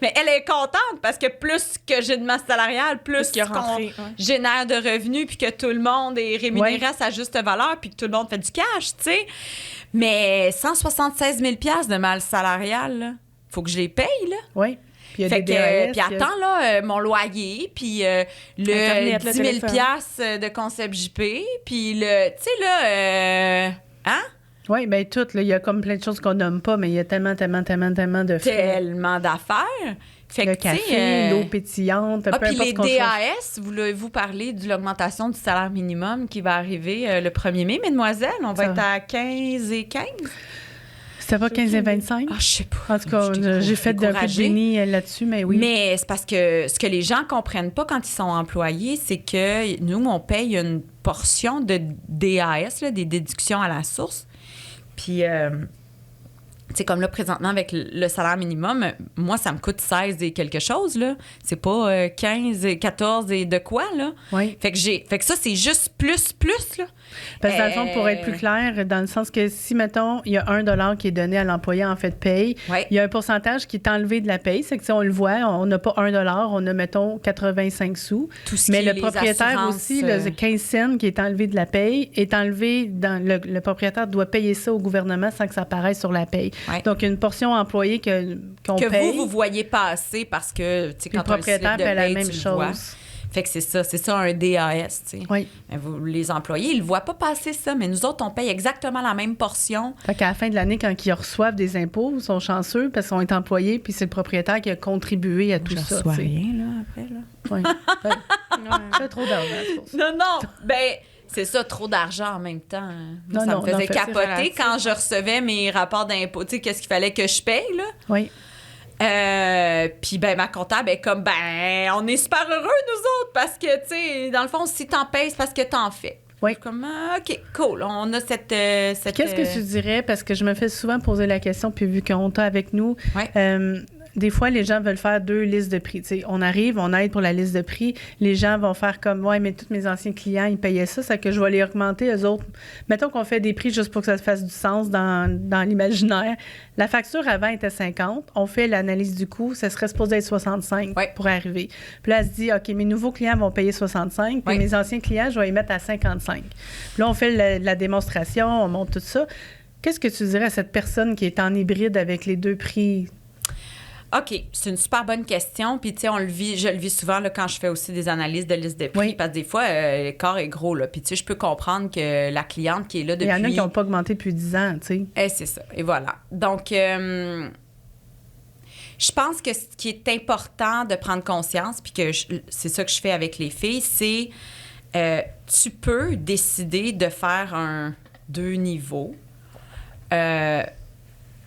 Mais elle est contente parce que plus que j'ai de masse salariale, plus qu'on génère de revenus puis que tout le monde est rémunéré à sa juste valeur puis que tout le monde fait du cash, tu sais. Mais 176 000 $ de masse salariale, là, faut que je les paye, là. Oui. Puis il y a des DAS, puis attends, là, mon loyer, puis le 10 000 $ de concept JP, puis le... Tu sais, là... hein? Oui, bien tout. Il y a comme plein de choses qu'on nomme pas, mais il y a tellement de frais. Tellement d'affaires. Fait le café, l'eau pétillante, peu importe puis les ce qu'on DAS, voulez-vous parler de l'augmentation du salaire minimum qui va arriver le 1er mai, mesdemoiselles? On va être à 15 et 15? C'était pas 15 et 25? Ah, je sais pas. En tout cas, j'ai fait un peu de génie là-dessus, mais oui. Mais c'est parce que ce que les gens comprennent pas quand ils sont employés, c'est que nous, on paye une portion de DAS, là, des déductions à la source. Puis, tu sais, comme là, présentement, avec le salaire minimum, moi, ça me coûte 16 et quelque chose, là. C'est pas 15 et 14 et de quoi, là. Oui. Fait que ça, c'est juste plus, là. Parce que dans le fond, pour être plus clair, dans le sens que si, mettons, il y a $1 qui est donné à l'employé en fait de paye, il y a un pourcentage qui est enlevé de la paye. C'est que si on le voit, on n'a pas $1, on a, mettons, 85 sous. Tout ce mais qui le propriétaire aussi, le 15 cents qui est enlevé de la paye, est enlevé dans le propriétaire doit payer ça au gouvernement sans que ça apparaisse sur la paye. Ouais. Donc, il y a une portion employée qu'on paye. Que vous voyez passer parce que, tu sais, quand le propriétaire fait la même chose. Fait que c'est ça un DAS, tu sais. Oui. Les employés, ils ne voient pas passer ça, mais nous autres, on paye exactement la même portion. Fait qu'à la fin de l'année, quand ils reçoivent des impôts, ils sont chanceux parce qu'ils sont employés, puis c'est le propriétaire qui a contribué à tout ça. Je reçois rien, là, après, là. Oui. C'est trop d'argent. Non, ben... C'est ça, trop d'argent en même temps. Moi, ça me faisait capoter quand je recevais mes rapports d'impôts. Tu sais, qu'est-ce qu'il fallait que je paye, là? Oui. Puis, ben, ma comptable est comme, ben, on est super heureux, nous autres, parce que, tu sais, dans le fond, si t'en payes, c'est parce que t'en fais. Oui. Comme, OK, cool. On a cette Qu'est-ce que tu dirais? Parce que je me fais souvent poser la question, puis vu qu'on t'a avec nous, des fois, les gens veulent faire 2 listes de prix. T'sais, on arrive, on aide pour la liste de prix. Les gens vont faire comme, ouais, mais tous mes anciens clients, ils payaient ça, c'est que je vais les augmenter, eux autres. Mettons qu'on fait des prix juste pour que ça fasse du sens dans l'imaginaire. La facture avant était 50. On fait l'analyse du coût, ça serait supposé être 65 pour arriver. Puis là, elle se dit, OK, mes nouveaux clients vont payer 65, puis mes anciens clients, je vais les mettre à 55. Puis là, on fait la démonstration, on monte tout ça. Qu'est-ce que tu dirais à cette personne qui est en hybride avec les 2 prix? OK, c'est une super bonne question. Puis, tu sais, je le vis souvent là, quand je fais aussi des analyses de liste de prix. Parce que des fois, l'écart est gros. Là. Puis, tu sais, je peux comprendre que la cliente qui est là depuis... Il y en a qui n'ont pas augmenté depuis 10 ans, tu sais. C'est ça. Et voilà. Donc, je pense que ce qui est important de prendre conscience, puis que c'est ça que je fais avec les filles, c'est tu peux décider de faire 2 niveaux.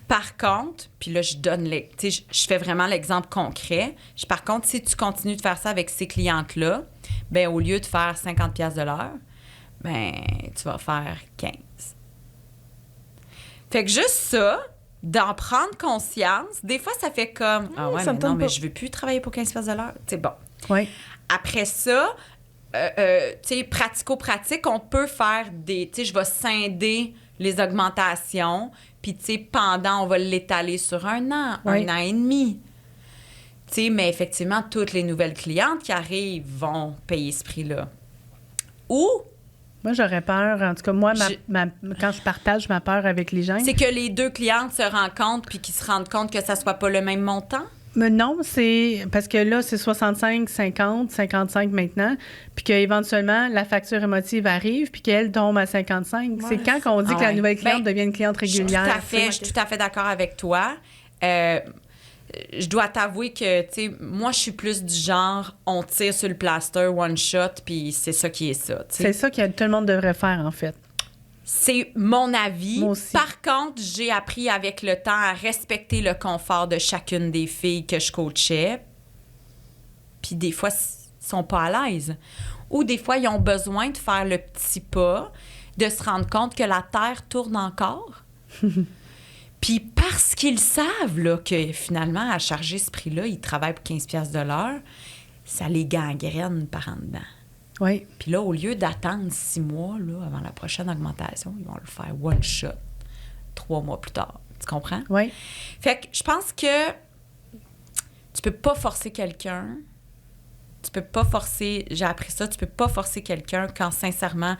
Par contre, puis là, je fais vraiment l'exemple concret. Par contre, si tu continues de faire ça avec ces clientes-là, ben au lieu de faire 50$ de l'heure, ben tu vas faire 15. Fait que juste ça, d'en prendre conscience, des fois, ça fait comme « Ah ouais, mais je veux plus travailler pour 15$ de l'heure. » C'est bon. Oui. Après ça, tu sais, pratico-pratique, on peut faire des... Tu sais, je vais scinder les augmentations, puis, tu sais, pendant, on va l'étaler sur 1 an, 1 an et demi. Mais effectivement, toutes les nouvelles clientes qui arrivent vont payer ce prix-là. Ou... Moi, j'aurais peur. En tout cas, moi, quand je partage ma peur avec les gens... C'est que les deux clientes se rencontrent puis qu'ils se rendent compte que ça soit pas le même montant? Mais non, c'est parce que là, c'est 65, 50, 55 maintenant, puis qu'éventuellement, la facture émotive arrive, puis qu'elle tombe à 55. Ouais, c'est quand qu'on dit que la nouvelle cliente devient une cliente régulière. Je suis tout à fait d'accord avec toi. Je dois t'avouer que, tu sais, moi, je suis plus du genre, on tire sur le plaster, one shot, puis c'est ça qui est ça. T'sais. C'est ça que tout le monde devrait faire, en fait. C'est mon avis. Moi aussi. Par contre, j'ai appris avec le temps à respecter le confort de chacune des filles que je coachais. Puis des fois, ils sont pas à l'aise. Ou des fois, ils ont besoin de faire le petit pas, de se rendre compte que la Terre tourne encore. Puis parce qu'ils savent là, que finalement, à charger ce prix-là, ils travaillent pour 15$ de l'heure, ça les gangrène par en dedans. Oui. Puis là, au lieu d'attendre 6 mois là, avant la prochaine augmentation, ils vont le faire one shot 3 mois plus tard. Tu comprends? Oui. Fait que je pense que tu peux pas forcer quelqu'un. Tu peux pas forcer... J'ai appris ça. Tu peux pas forcer quelqu'un quand, sincèrement,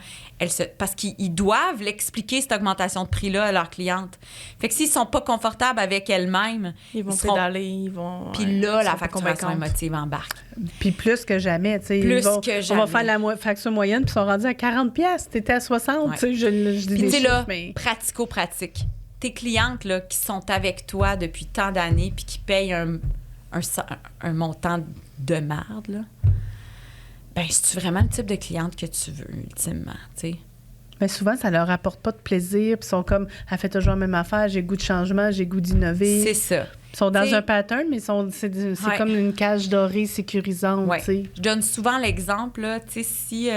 parce qu'ils doivent l'expliquer, cette augmentation de prix-là, à leurs clientes. Fait que s'ils sont pas confortables avec elles-mêmes... Ils vont pédaler, ils vont... Puis là, la facturation émotive embarque. Puis plus que jamais, tu sais. On va faire la facture moyenne, puis ils sont rendus à 40$. T'étais à 60$. Tu sais, je dis des chiffres, là, mais... pratico-pratique. Tes clientes, là, qui sont avec toi depuis tant d'années, puis qui payent un montant de merde, là, ben c'est-tu vraiment le type de cliente que tu veux, ultimement, tu sais? Mais souvent, ça leur apporte pas de plaisir, puis ils sont comme, elle fait toujours la même affaire, j'ai goût de changement, j'ai goût d'innover. C'est ça. Ils sont dans un pattern, mais c'est comme une cage dorée sécurisante, tu sais. Je donne souvent l'exemple, là, tu sais, si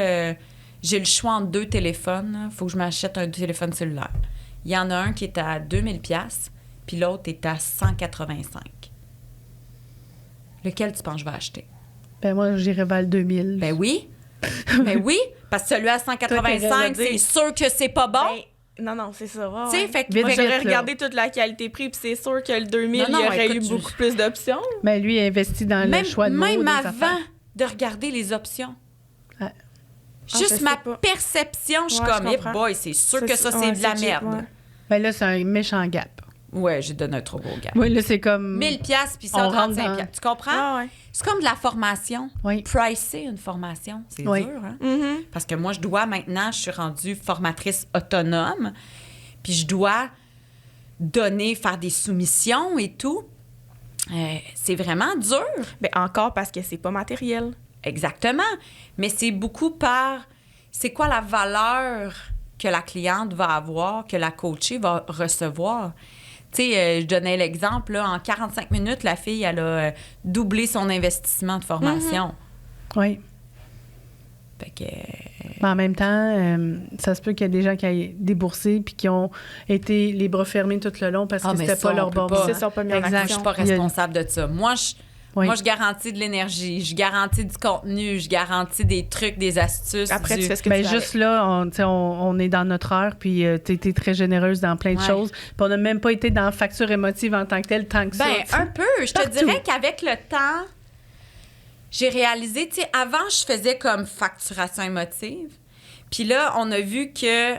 j'ai le choix entre 2 téléphones, il faut que je m'achète un téléphone cellulaire. Il y en a un qui est à 2000$, puis l'autre est à 185$. Lequel tu penses que je vais acheter? Ben moi, j'irais vers le 2000. Ben oui. Ben oui, parce que celui à 185, c'est sûr que c'est pas bon. Non, c'est ça. Tu sais, fait que moi, j'aurais regardé toute la qualité-prix, puis c'est sûr que le 2000, il y aurait eu beaucoup plus d'options. Ben lui, il a investi dans le choix de mots. Même avant de regarder les options. Ah. Juste ma perception, je suis comme, hey boy, c'est sûr que ça, c'est de la merde. Ouais. Ben là, c'est un méchant gap. Ouais, j'ai donné un trop gros gap. Oui, là, c'est comme... 1000$ puis 135$. Tu comprends? Ah, ouais. C'est comme de la formation. Oui. Pricer une formation, c'est dur, hein? Mm-hmm. Parce que moi, je suis rendue formatrice autonome, puis je dois faire des soumissions et tout. C'est vraiment dur. Ben encore parce que c'est pas matériel. Exactement. Mais c'est beaucoup par... C'est quoi la valeur que la cliente va avoir, que la coachée va recevoir? Tu sais, je donnais l'exemple, là, en 45 minutes, la fille, elle a doublé son investissement de formation. Mm-hmm. Oui. Fait que... Mais en même temps, ça se peut qu'il y ait des gens qui aient déboursé puis qui ont été les bras fermés tout le long parce que c'était pas leur bon moment. C'est ça, pas mis en action. Je suis pas responsable de ça. Moi, je garantis de l'énergie, je garantis du contenu, je garantis des trucs, des astuces. Après, tu fais ce que tu veux. Juste là, on est dans notre heure, puis tu été très généreuse dans plein de choses. Puis on n'a même pas été dans facture émotive en tant que telle, tant que ça. Un peu. Je te dirais qu'avec le temps, j'ai réalisé, tu sais, avant, je faisais comme facturation émotive. Puis là, on a vu que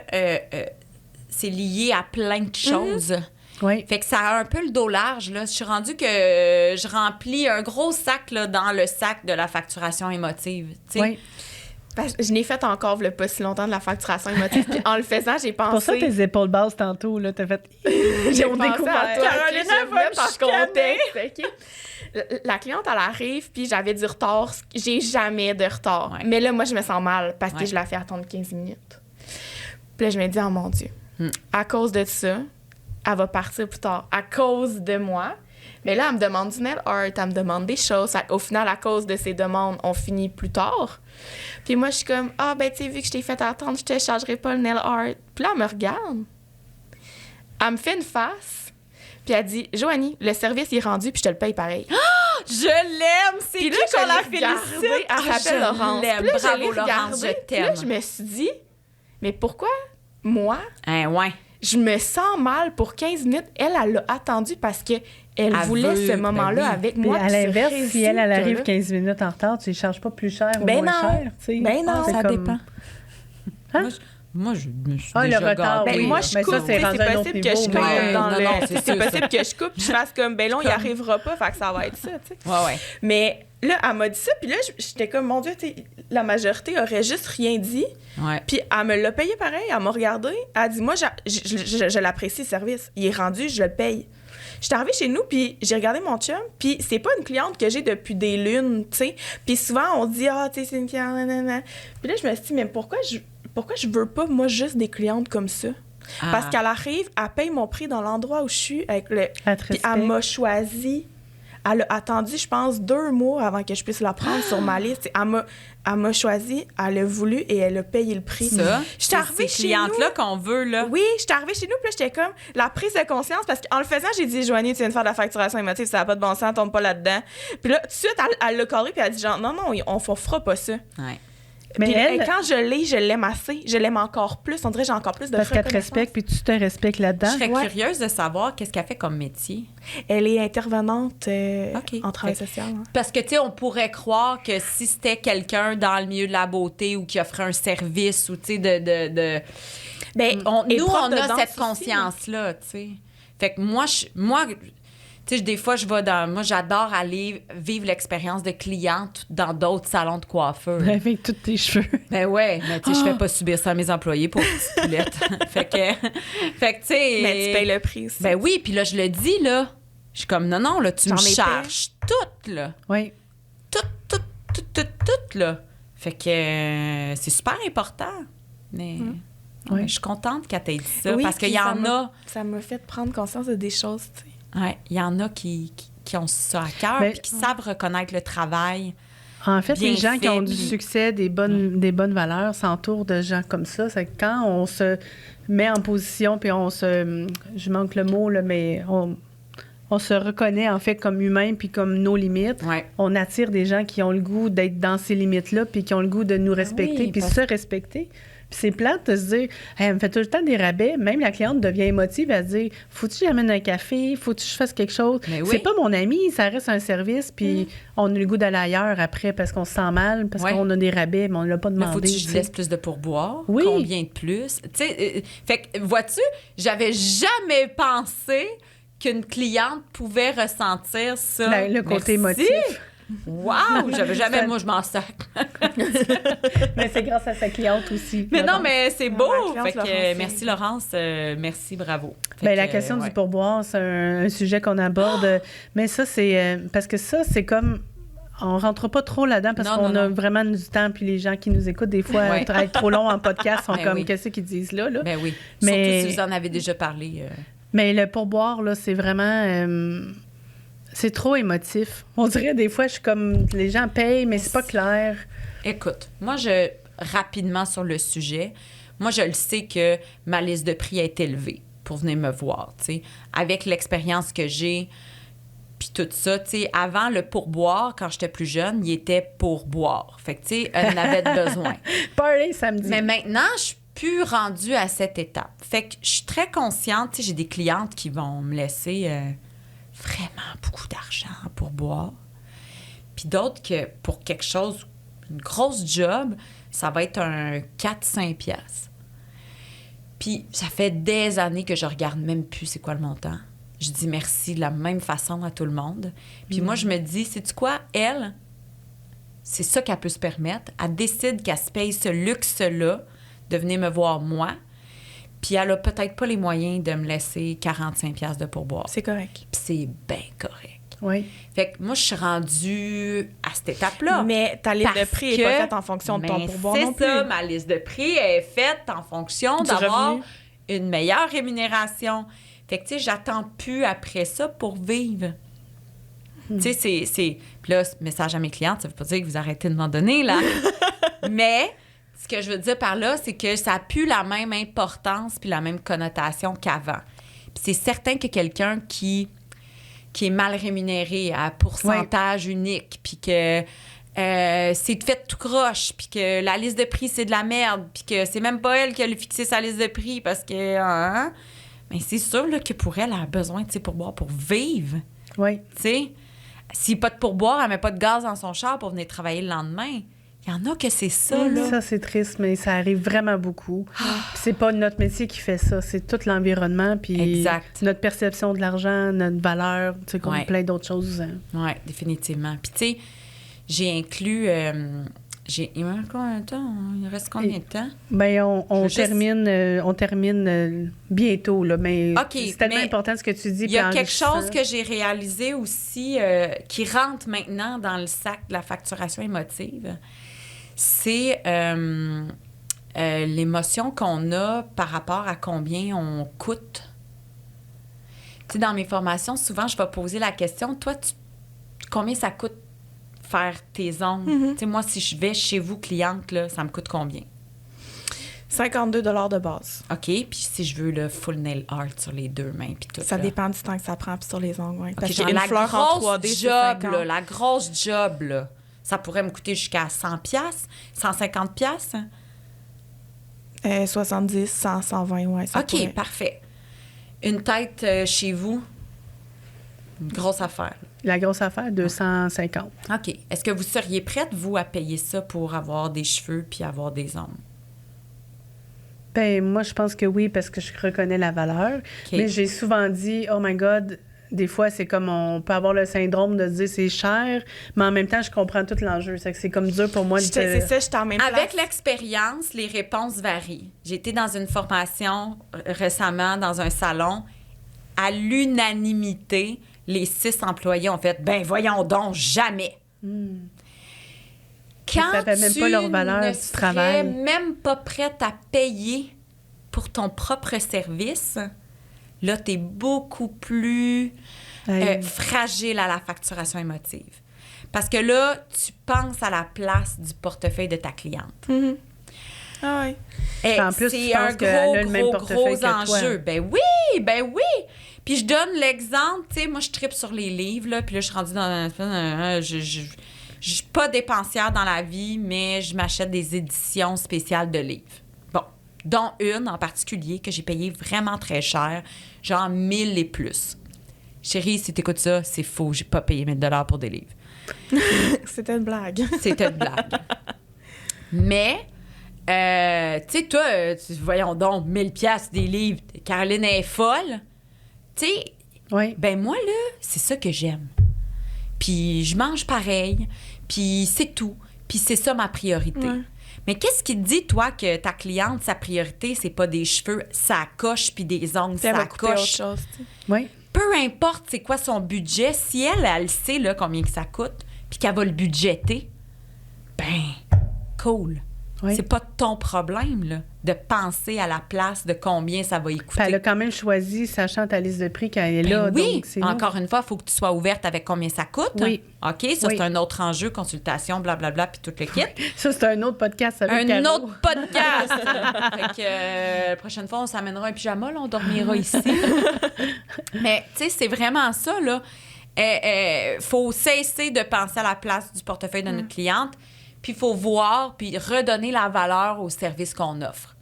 c'est lié à plein de choses. Oui. Fait que ça a un peu le dos large, là. Je suis rendue que je remplis un gros sac, là, dans le sac de la facturation émotive, tu sais. Oui. Je n'ai fait encore pas si longtemps de la facturation émotive. Puis en le faisant, j'ai pensé... Pour ça, tes épaules basses tantôt, là, t'as fait... J'ai pensé découvert. Caroline, je vais par contexte. Okay. La cliente, elle arrive, puis j'avais du retard. J'ai jamais de retard. Ouais. Mais là, moi, je me sens mal parce que je la fais attendre 15 minutes. Puis là, je me dis, oh mon Dieu, à cause de ça, elle va partir plus tard. À cause de moi. Mais là, elle me demande du nail art, elle me demande des choses. Au final, à cause de ces demandes, on finit plus tard. Puis moi, je suis comme, ben, tu sais, vu que je t'ai fait attendre, je te chargerai pas le nail art. Puis là, elle me regarde. Elle me fait une face. Puis elle dit, Joanie, le service est rendu, puis je te le paye pareil. Oh, je l'aime! C'est qui qu'on la félicite? Elle s'appelle Laurence. Puis là, bravo, Laurence, je t'aime. Puis là, je me suis dit, mais pourquoi moi? Ouais. je me sens mal pour 15 minutes. Elle l'a attendu parce que elle voulait ce moment-là avec moi. À l'inverse, si elle arrive 15 minutes en retard, tu ne charges pas plus cher ou moins cher. Ben non, ça dépend. Hein? Moi, je me suis déjà le retard, gâtée. Ben, moi, je coupe. C'est possible que je coupe c'est possible que je coupe, je fasse comme, ben non, il n'y arrivera pas, fait que ça va être ça, tu sais. Ouais. Mais là, elle m'a dit ça, puis là, j'étais comme, mon Dieu, la majorité aurait juste rien dit. Ouais. Puis elle me l'a payé pareil, elle m'a regardé, elle a dit, moi, je l'apprécie, le service. Il est rendu, je le paye. J'étais arrivée chez nous, puis j'ai regardé mon chum, puis c'est pas une cliente que j'ai depuis des lunes, tu sais. Puis souvent, on dit, tu sais, c'est une cliente, nanana. Puis là, je me suis dit, mais pourquoi je veux pas, moi, juste des clientes comme ça? Parce qu'elle arrive, elle paye mon prix dans l'endroit où je suis, avec puis elle m'a choisi. Elle a attendu, je pense, 2 mois avant que je puisse la prendre sur ma liste. Elle m'a choisi, elle a voulu et elle a payé le prix. Ça, j'étais arrivée ces clientes-là qu'on veut, là. Oui, j'étais arrivée chez nous, puis là, j'étais comme la prise de conscience, parce qu'en le faisant, j'ai dit, Joanie, tu viens de faire de la facturation émotive, ça n'a pas de bon sens, tombe pas là-dedans. Puis là, tout de suite, elle l'a carré, puis elle a dit, genre, non, on fera pas ça. Ouais. Mais quand je l'aime assez, je l'aime encore plus. On dirait que j'ai encore plus de parce qu'elle te respecte, puis tu te respectes là-dedans. Je serais curieuse de savoir qu'est-ce qu'elle fait comme métier. Elle est intervenante en travail social. Hein. Parce que, tu sais, on pourrait croire que si c'était quelqu'un dans le milieu de la beauté ou qui offrait un service ou, tu sais, Ben, nous, on a cette conscience-là, tu sais. Fait que moi, tu sais, des fois, moi, j'adore aller vivre l'expérience de cliente dans d'autres salons de coiffeur. Avec tous tes cheveux. Ben ouais, mais tu sais, je fais pas subir ça à mes employés pour petites poulettes. fait que tu sais... Mais tu payes le prix aussi. Ben oui, puis là, je le dis, là. Je suis comme, non, là, tu me charges tout, là. Oui. Tout, là. Fait que c'est super important. Mais... Ouais, je suis contente qu'elle t'ait dit ça, parce qu'il y en a... Ça m'a fait prendre conscience de des choses, tu sais. Oui, il y en a qui ont ça à cœur et qui savent reconnaître le travail. En fait, les gens qui ont du succès, des bonnes valeurs, s'entourent de gens comme ça. C'est que quand on se met en position, puis je manque le mot, là, mais on se reconnaît en fait comme humain puis comme nos limites. Ouais. On attire des gens qui ont le goût d'être dans ces limites-là puis qui ont le goût de nous respecter puis se respecter. Puis c'est plate de se dire, hey, elle me fait tout le temps des rabais. Même la cliente devient émotive à se dire, faut-tu que j'amène un café? Faut-tu que je fasse quelque chose? C'est pas mon ami, ça reste un service. Puis on a le goût d'aller ailleurs après parce qu'on se sent mal, parce qu'on a des rabais, mais on ne l'a pas demandé. Mais faut-tu que je laisse plus de pourboire? Oui. Combien de plus? Tu sais, fait que, vois-tu, j'avais jamais pensé qu'une cliente pouvait ressentir ça. Le côté émotif. Wow! J'avais jamais... Moi, je m'en sac. Mais c'est grâce à sa cliente aussi. Mais non, mais c'est beau! Fait que, merci, Laurence. Merci, bravo. La question du pourboire, c'est un sujet qu'on aborde. Mais ça, c'est... parce que ça, c'est comme... On rentre pas trop là-dedans parce qu'on a vraiment du temps, puis les gens qui nous écoutent, des fois, être trop long en podcast, sont comme, qu'est-ce qu'ils disent là? Ben oui. Surtout si vous en avez déjà parlé. Mais le pourboire, là, c'est vraiment... c'est trop émotif. On dirait des fois, je suis comme, les gens payent, mais c'est pas clair. Écoute, moi, rapidement sur le sujet, moi, je le sais que ma liste de prix est élevée pour venir me voir, tu sais. Avec l'expérience que j'ai, puis tout ça, tu sais, avant, le pourboire, quand j'étais plus jeune, il était pour boire. Fait que, tu sais, on avait besoin. Party samedi. Mais maintenant, je suis plus rendue à cette étape. Fait que je suis très consciente, tu sais, j'ai des clientes qui vont me laisser... vraiment beaucoup d'argent pour boire. Puis d'autres que pour quelque chose, une grosse job, ça va être un 4-5 piastres. Puis ça fait des années que je regarde même plus c'est quoi le montant. Je dis merci de la même façon à tout le monde. Puis moi, je me dis, sais-tu quoi? Elle, c'est ça qu'elle peut se permettre. Elle décide qu'elle se paye ce luxe-là de venir me voir moi. Puis elle a peut-être pas les moyens de me laisser 45 piastres de pourboire. C'est correct. Puis c'est bien correct. Oui. Fait que moi, je suis rendue à cette étape-là. Mais ta liste de prix n'est pas faite en fonction de ton pourboire non plus. C'est ça, ma liste de prix est faite en fonction d'avoir une meilleure rémunération. Fait que, tu sais, j'attends plus après ça pour vivre. Tu sais, c'est... Puis là, message à mes clientes, ça veut pas dire que vous arrêtez de m'en donner, là. Mais... Ce que je veux dire par là, c'est que ça n'a plus la même importance puis la même connotation qu'avant. Puis c'est certain que quelqu'un qui est mal rémunéré à pourcentage unique, puis que c'est fait tout croche, puis que la liste de prix, c'est de la merde, puis que c'est même pas elle qui a fixé sa liste de prix parce que... mais c'est sûr là, que pour elle, elle a besoin de pourboire pour vivre. Oui. Tu sais, s'il n'y a pas de pourboire, elle ne met pas de gaz dans son char pour venir travailler le lendemain. Il y en a que c'est ça, là. Ça, c'est triste, mais ça arrive vraiment beaucoup. Puis c'est pas notre métier qui fait ça, c'est tout l'environnement, puis notre perception de l'argent, notre valeur, tu sais, comme plein d'autres choses. Oui, définitivement. Puis, tu sais, j'ai inclus... il me reste combien de temps? Il reste combien de temps? Bien, on termine bientôt, là, mais c'est tellement important ce que tu dis. Il y a quelque chose que j'ai réalisé aussi qui rentre maintenant dans le sac de la facturation émotive. C'est l'émotion qu'on a par rapport à combien on coûte. Tu sais, dans mes formations, souvent, je vais poser la question, toi, combien ça coûte faire tes ongles? Tu sais, moi, si je vais chez vous, cliente, là, ça me coûte combien? 52 $ de base. OK. Puis si je veux le full nail art sur les 2 mains, puis tout. Ça dépend du temps que ça prend, puis sur les ongles, oui. Parce que la grosse job, là, la grosse job, là, ça pourrait me coûter jusqu'à 100$, 150$. 70, 100, 120, ouais. Ça OK, pourrait. Parfait. Une tête chez vous, une grosse affaire. La grosse affaire, 250. OK. Est-ce que vous seriez prête, vous, à payer ça pour avoir des cheveux puis avoir des ongles? Ben moi, je pense que oui, parce que je reconnais la valeur. Okay. Mais j'ai souvent dit, oh my God, des fois, c'est comme on peut avoir le syndrome de dire c'est cher, mais en même temps, je comprends tout l'enjeu. C'est comme dur pour moi de... C'est ça, je t'en même place. Avec l'expérience, les réponses varient. J'ai été dans une formation récemment, dans un salon. À l'unanimité, les 6 employés ont fait « Ben voyons donc, jamais! Quand ça fait même pas leur valeur du travail. Même pas prête à payer pour ton propre service, là, tu es beaucoup plus fragile à la facturation émotive. Parce que là, tu penses à la place du portefeuille de ta cliente. Ah oui. Et en plus, c'est un gros enjeu. Ben oui! Puis je donne l'exemple, tu sais, moi, je tripe sur les livres, là, puis là, je suis rendue dans je suis pas dépensière dans la vie, mais je m'achète des éditions spéciales de livres. Bon, dont une en particulier que j'ai payée vraiment très cher, genre 1000 et plus. Chérie, si t'écoutes ça, c'est faux, j'ai pas payé 1000 $ pour des livres. C'était une blague. C'était une blague. Mais, tu sais, toi, voyons donc, 1000$ des livres, Caroline est folle. Tu sais, ben moi, là, c'est ça que j'aime. Puis je mange pareil, puis c'est tout. Puis c'est ça ma priorité. Ouais. Mais qu'est-ce qui te dit, toi, que ta cliente, sa priorité, c'est pas des cheveux, ça coche, puis des ongles, ça coche? Autre chose, oui. Peu importe c'est quoi son budget, si elle sait là, combien que ça coûte, puis qu'elle va le budgéter, ben, cool. Oui. C'est pas ton problème, là, de penser à la place de combien ça va y coûter. Puis elle a quand même choisi, sachant ta liste de prix, quand elle est là. Oui, donc c'est encore une fois, il faut que tu sois ouverte avec combien ça coûte. Oui. OK, ça, c'est un autre enjeu, consultation, blablabla, puis tout le kit. Ça, c'est un autre podcast avec un autre podcast! Fait que la prochaine fois, on s'amènera un pyjama, là, on dormira ici. Mais, tu sais, c'est vraiment ça, là. Faut cesser de penser à la place du portefeuille de notre cliente. Puis il faut voir, puis redonner la valeur au service qu'on offre.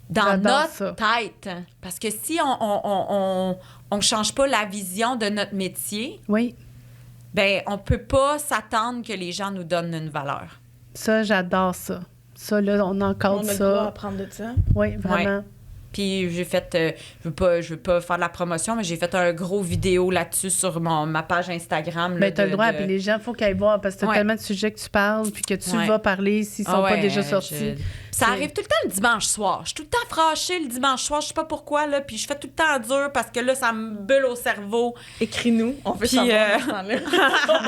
Dans notre tête. Parce que si on ne change pas la vision de notre métier, ben on ne peut pas s'attendre que les gens nous donnent une valeur. Ça, j'adore ça. Ça, là, on encadre ça. On a le droit à apprendre de ça. Oui, vraiment. Ouais. Puis j'ai fait, je veux pas faire de la promotion, mais j'ai fait un gros vidéo là-dessus sur ma page Instagram. Mais tu as le droit, puis les gens, il faut qu'ils aillent voir, parce que tu as tellement de sujets que tu parles, puis que tu vas parler s'ils ne sont pas déjà sortis. Ça arrive tout le temps le dimanche soir. Je suis tout le temps fâchée le dimanche soir, je sais pas pourquoi, là, puis je fais tout le temps dur parce que là, ça me bulle au cerveau. Écris-nous, on veut savoir.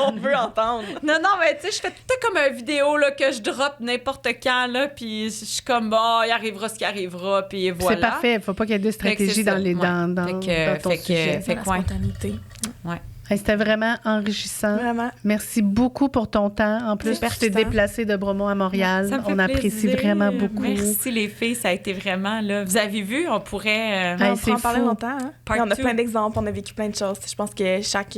On veut entendre. Non, mais tu sais, je fais tout le temps comme une vidéo là, que je drop n'importe quand, là, puis je suis comme, il arrivera ce qui arrivera, puis voilà. C'est parfait, il ne faut pas qu'il y ait de stratégie dans ton sujet. Fait la spontanéité. Ouais. C'était vraiment enrichissant. Vraiment. Merci beaucoup pour ton temps. En plus, tu t'es déplacée de Bromont à Montréal. On apprécie vraiment beaucoup. Merci les filles, ça a été vraiment là. Vous avez vu, on pourrait on pourrait en parler longtemps. Hein? On a plein d'exemples, on a vécu plein de choses. Je pense que chaque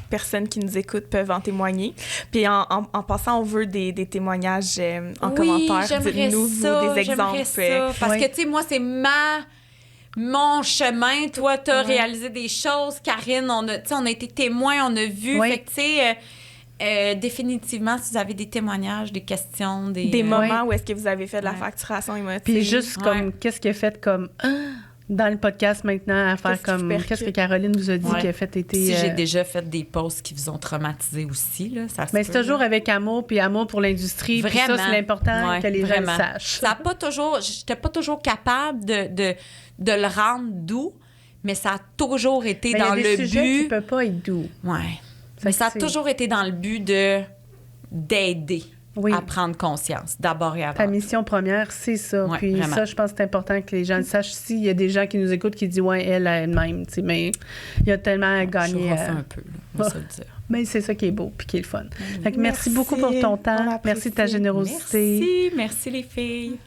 personne qui nous écoute peut en témoigner. Puis en passant, on veut des témoignages en commentaire. Dites-nous des exemples. Ça, parce que tu sais, moi c'est mon chemin. Toi, tu as réalisé des choses. Karine, on a été témoins, on a vu. Oui. Fait que, tu sais, définitivement, si vous avez des témoignages, des questions, des moments où est-ce que vous avez fait de la facturation émotive. Puis juste comme, qu'est-ce qui a fait comme... dans le podcast maintenant, à faire comme... Qu'est-ce que Caroline vous a dit qui a fait été... Si j'ai déjà fait des posts qui vous ont traumatisé aussi, là, ça se Mais peut, c'est toujours avec amour, puis amour pour l'industrie. Puis ça, c'est l'important que les gens le sachent. Ça a pas toujours... J'étais pas toujours capable de le rendre doux, mais ça a toujours été dans le but... Il y a des sujets qui peuvent pas être doux. Ouais. Mais ça a toujours été dans le but d'aider à prendre conscience, d'abord et avant. Ta mission première, c'est ça. Ouais, puis vraiment. ça, je pense que c'est important que les gens le sachent. S'il y a des gens qui nous écoutent qui disent « Ouais, elle-même », mais il y a tellement à gagner. Je un peu, là, on va se le dire. Mais c'est ça qui est beau puis qui est le fun. Fait que merci beaucoup pour ton temps. Merci de ta générosité. Merci les filles.